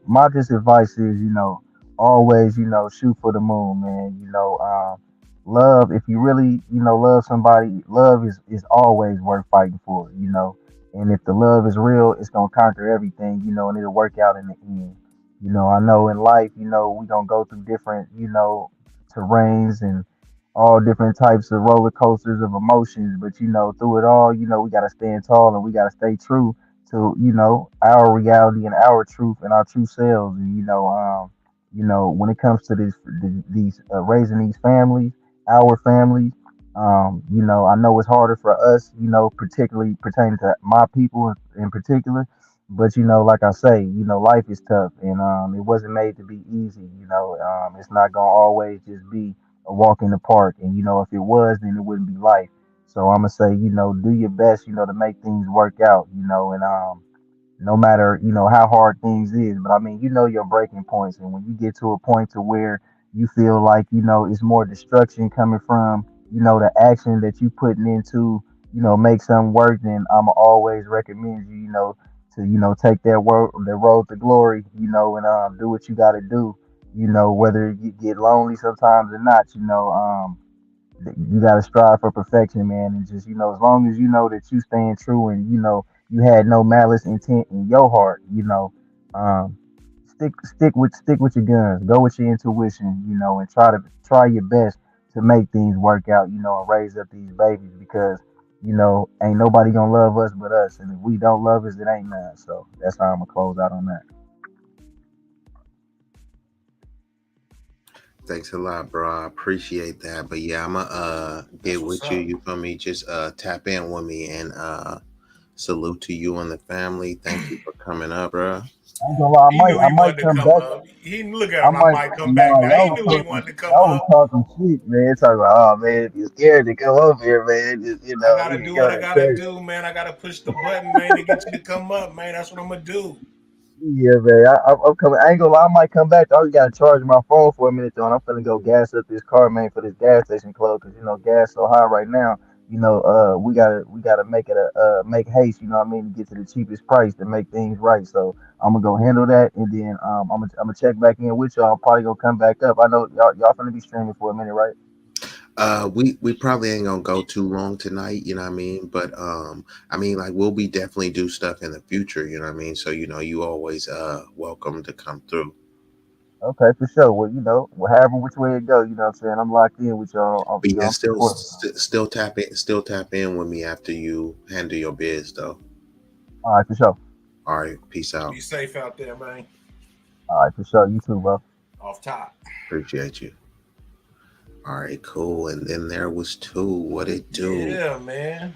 my just advice is, always, shoot for the moon, man. Love, if you really, love somebody, love is always worth fighting for, And if the love is real, it's gonna conquer everything, and it'll work out in the end. I know in life, we gonna go through different, terrains and all different types of roller coasters of emotions. But through it all, we gotta stand tall and we gotta stay true to, our reality and our truth and our true selves. And when it comes to these raising these families, our families. I know it's harder for us, particularly pertaining to my people in particular. But like I say, life is tough, and it wasn't made to be easy. It's not gonna always just be a walk in the park. And if it was, then it wouldn't be life. So I'm gonna say, do your best, to make things work out. And no matter how hard things is, but I mean your breaking points, and when you get to a point to where you feel like it's more destruction coming from the action that you putting into make something work, then I'ma always recommend you to take that road to glory, and do what you got to do, whether you get lonely sometimes or not, you got to strive for perfection, man. And just as long as you know that you staying true, and you had no malice intent in your heart, um, stick with your guns, go with your intuition, and try your best to make things work out, and raise up these babies, because ain't nobody gonna love us but us, and if we don't love us, it ain't none. So that's how I'm gonna close out on that. Thanks a lot, bro. I appreciate that. But yeah, I'ma That's get what's with you. up. You feel me? Just tap in with me and salute to you and the family. Thank you for coming up, bro. I ain't gonna lie, He knew I he might wanted to come come back. up. He look at I him. I might, might come back nah, now. He knew he wanted to come y'all was up. talking shit, man. Talking about, oh man, if you're scared to come up here, man, just, I gotta you do what I gotta gotta crazy. do, man. I gotta push the button, man, to get you to come up, man. That's what I'm gonna do. Yeah, man, I'm coming. I ain't gonna lie, I might come back. I already gotta charge my phone for a minute though, and I'm finna go gas up this car, man, for this gas station close, cause gas so high right now. We gotta make it make haste. You know what I mean, to get to the cheapest price to make things right. So I'm gonna go handle that, and then I'm gonna check back in with y'all. I'm probably gonna come back up. I know y'all finna be streaming for a minute, right? We probably ain't gonna go too long tonight, you know what I mean? But I mean like we'll be definitely do stuff in the future, you know what I mean? So you always welcome to come through. Okay, for sure. Well, however which way it go, what I'm saying, I'm locked in with y'all. But yeah, I'm supporting. still tap in with me after you handle your biz though. All right, for sure. All right, peace out. Be safe out there, man. All right, for sure. You too, bro. Off top. Appreciate you. All right, cool. And then there was two. What it do? Yeah, man.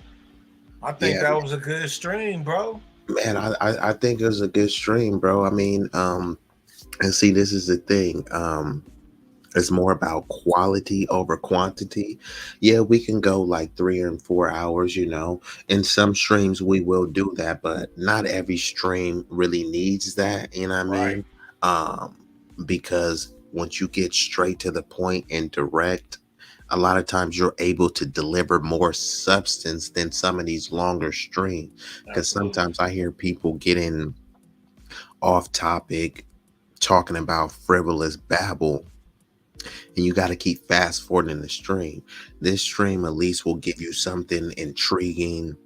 I think Yeah, that was a good stream, bro. man, I think it was a good stream, bro. I mean, and see, this is the thing. It's more about quality over quantity. Yeah, we can go like 3 and 4 hours, In some streams we will do that, but not every stream really needs that, you know what I Right. mean? Um, because once you get straight to the point and direct, a lot of times you're able to deliver more substance than some of these longer streams. Because Absolutely. sometimes I hear people getting off topic talking about frivolous babble, and you got to keep fast forwarding the stream. This stream at least will give you something intriguing,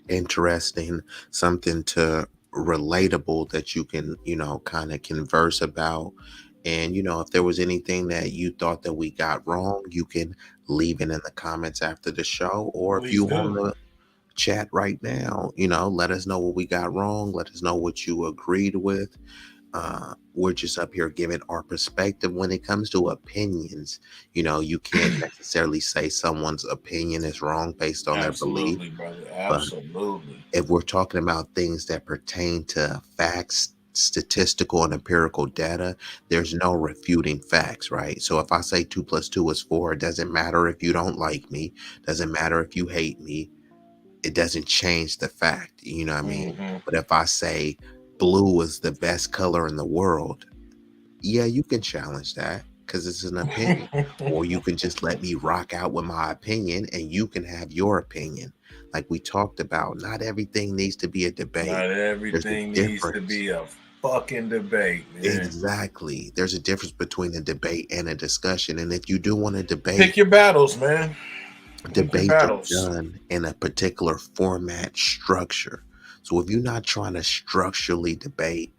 interesting, something to relatable that you can, kind of converse about. And if there was anything that you thought that we got wrong, you can leave it in the comments after the show, or if Please you on do. the chat right now, let us know what we got wrong. Let us know what you agreed with. We're just up here giving our perspective when it comes to opinions. You can't necessarily say someone's opinion is wrong based on their belief, Absolutely, brother. but Absolutely. if we're talking about things that pertain to facts, statistical and empirical data, there's no refuting facts, right? So if I say 2 plus 2 is 4, it doesn't matter if you don't like me, doesn't matter if you hate me, it doesn't change the fact, you know what I mean? Hmm. But if I say blue is the best color in the world, yeah, you can challenge that because it's an opinion. Or you can just let me rock out with my opinion and you can have your opinion. Like we talked about, not everything needs to be a debate. Not There's a everything needs to difference. be a fucking debate, man. Exactly. There's a difference between a debate and a discussion. And if you do want to debate, Pick your battles, man. Pick your debates are battles. done in a particular format structure. So if you're not trying to structurally debate,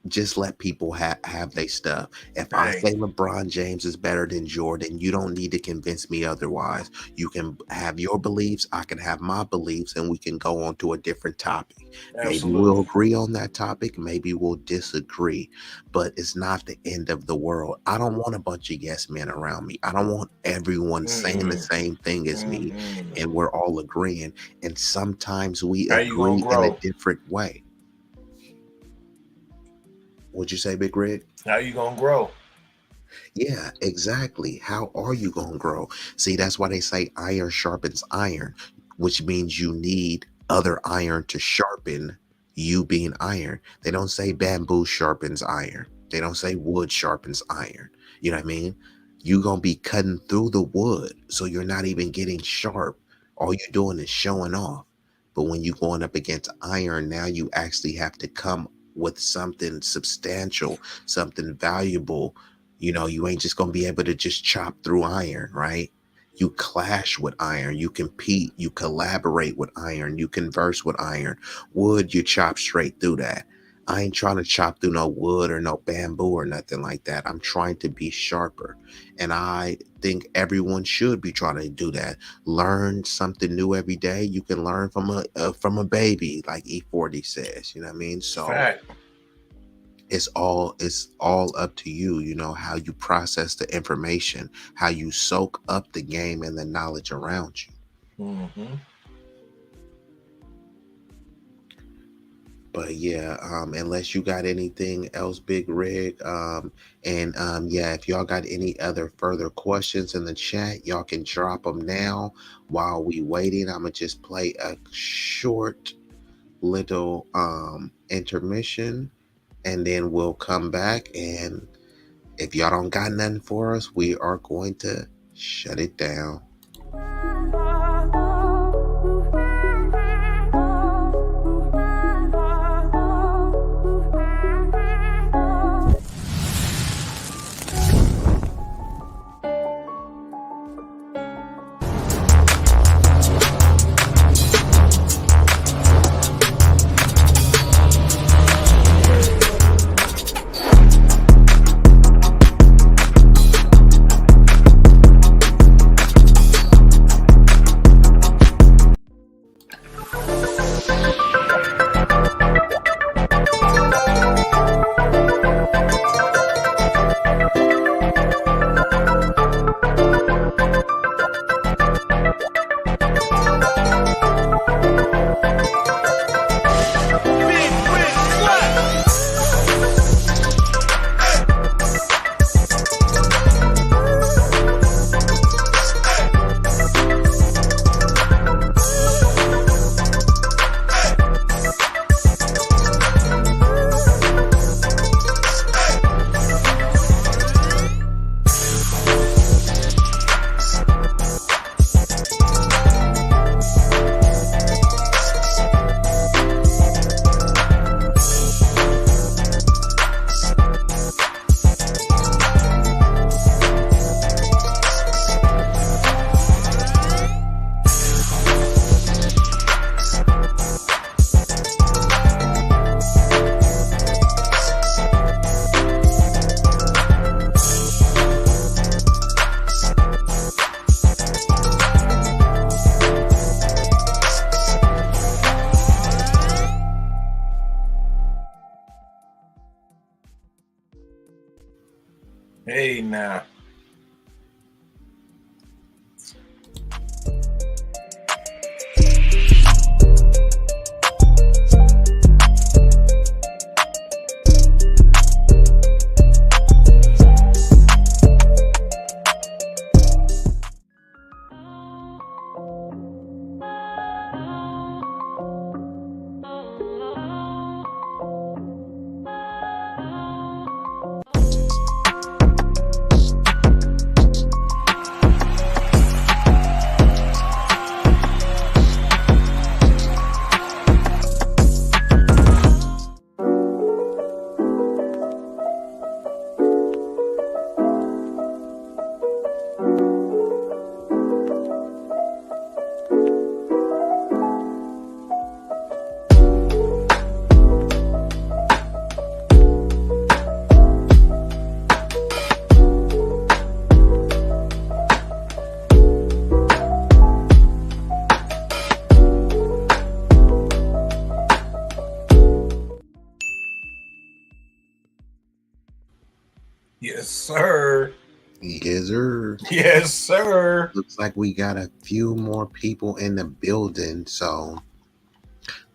just let people have their stuff. If I Hey, say LeBron James is better than Jordan, you don't need to convince me otherwise. You can have your beliefs, I can have my beliefs, and we can go on to a different topic. Maybe we'll absolutely. agree on that topic, maybe we'll disagree, but it's not the end of the world. I don't want a bunch of yes men around me. I don't want everyone saying the Mm-mm. same thing as me Mm-mm. and we're all agreeing. And sometimes we How you gonna agree in a grow? different way. Would you say, Big Red? How you gonna grow? Yeah, exactly. How are you going to grow? See, that's why they say iron sharpens iron, which means you need other iron to sharpen you being iron. They don't say bamboo sharpens iron. They don't say wood sharpens iron. You know what I mean? You're going to be cutting through the wood, so you're not even getting sharp. All you're doing is showing off. But when you're going up against iron, now you actually have to come with something substantial, something valuable. You know, you ain't just going to be able to just chop through iron, right? You clash with iron, you compete, you collaborate with iron, you converse with iron. Wood, you chop straight through that. I ain't trying to chop through no wood or no bamboo or nothing like that. I'm trying to be sharper. And I think everyone should be trying to do that. Learn something new every day. You can learn from a baby, like E40 says. You know what I mean? So Fact. it's all up to you, you know, how you process the information, how you soak up the game and the knowledge around you. Mm-hmm. But yeah, unless you got anything else, Big Rig, and yeah, if y'all got any other further questions in the chat, y'all can drop them now while we waiting. I'm gonna just play a short little intermission, and then we'll come back. And if y'all don't got nothing for us, we are going to shut it down. Hey now. Yes, sir. Yes, sir. Yes, sir. Looks like we got a few more people in the building, so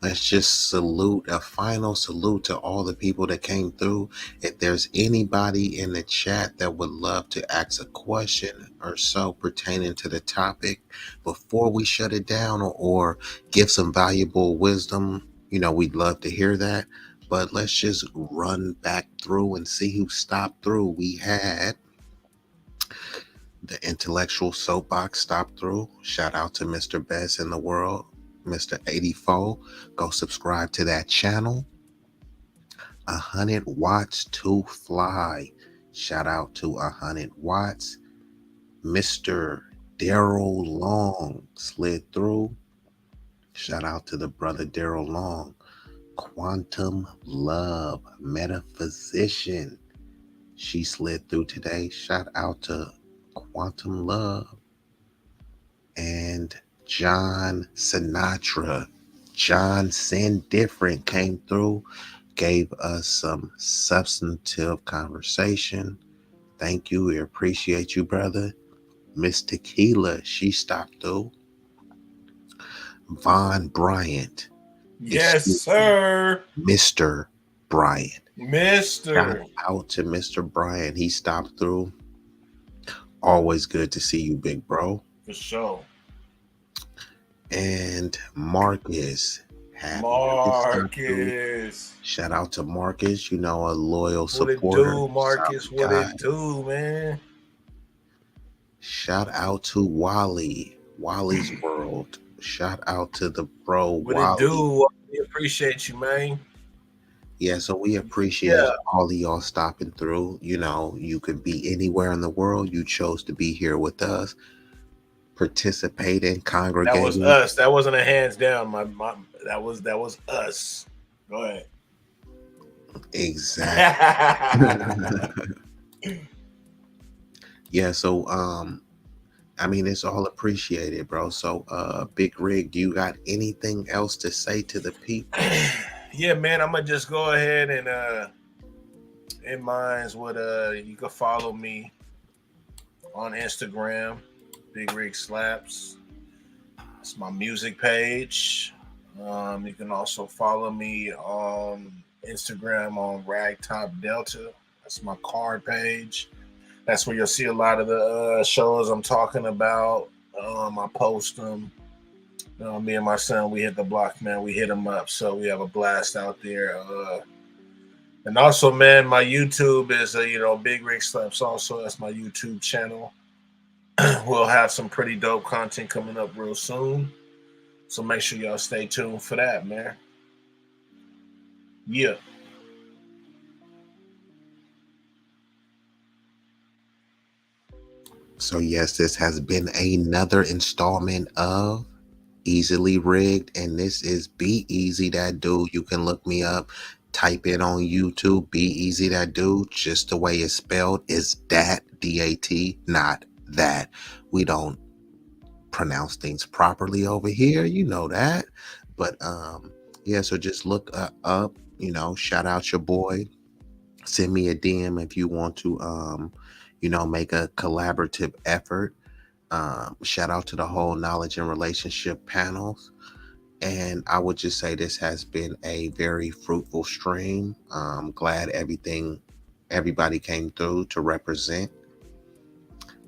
let's just salute a final salute to all the people that came through. If there's anybody in the chat that would love to ask a question or so pertaining to the topic before we shut it down, or give some valuable wisdom, we'd love to hear that. But let's just run back through and see who stopped through. We had the intellectual soapbox stop through. Shout out to Mr. Best in the world, Mr. 84. Go subscribe to that channel. 100 watts to fly. Shout out to 100 watts. Mr. Daryl Long slid through. Shout out to the brother Daryl Long. Quantum Love Metaphysician. She slid through today. Shout out to Quantum Love. And John Sinatra, John Sin Different came through, gave us some substantive conversation. Thank you. We appreciate you, brother. Miss Tequila, she stopped through. Von Bryant. Yes, sir. Mr. Bryant. Mr. Shout out to Mr. Bryant. He stopped through. Always good to see you, big bro. For sure. And Marcus. Marcus. Shout out to Marcus, a loyal What supporter. It do, Marcus? What it do, man? Shout out to Wally. Wally's World. Shout out to the bro What Wally. it do? We appreciate you, man. Yeah, so we appreciate all of y'all stopping through. You could be anywhere in the world. You chose to be here with us, participating, congregating. That was us. That wasn't a hands down. That was us. Go ahead. Exactly. Yeah, so it's all appreciated, bro. So Big Rig, do you got anything else to say to the people? Yeah, man, I'm gonna just go ahead and in minds what you can follow me on Instagram, Big Rig Slaps. It's my music page. You can also follow me on Instagram on Ragtop Delta. That's my card page. That's where you'll see a lot of the shows I'm talking about. I post them. Me and my son, we hit the block, man. We hit them up, so we have a blast out there. And also, man, my YouTube is, Big Rig Slaps. Also, that's my YouTube channel. We'll have some pretty dope content coming up real soon. So make sure y'all stay tuned for that, man. Yeah. So yes, this has been another installment of Easily Rigged, and this is Be Easy That Dude. You can look me up, type in on YouTube, Be Easy That Dude. Just the way it's spelled is that, D-A-T, not that. We don't pronounce things properly over here, you know that. But so just look up, shout out your boy. Send me a DM if you want to make a collaborative effort. Shout out to the whole knowledge and relationship panels. And I would just say this has been a very fruitful stream. Glad everybody came through to represent.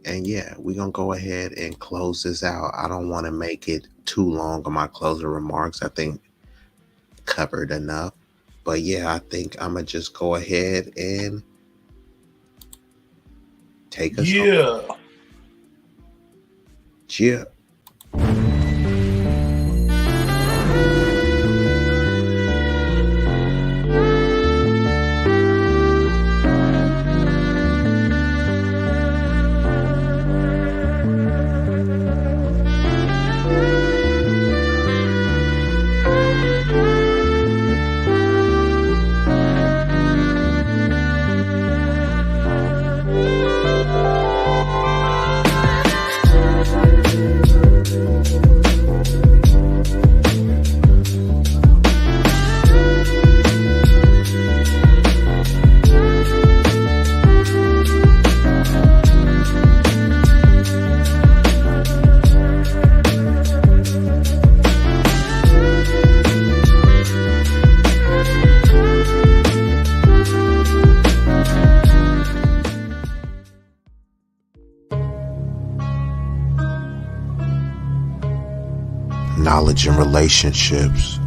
And yeah, we're going to go ahead and close this out. I don't want to make it too long on my closing remarks. I think covered enough. But yeah, I think I'm going to just go ahead and take us home. Yeah. knowledge and relationships.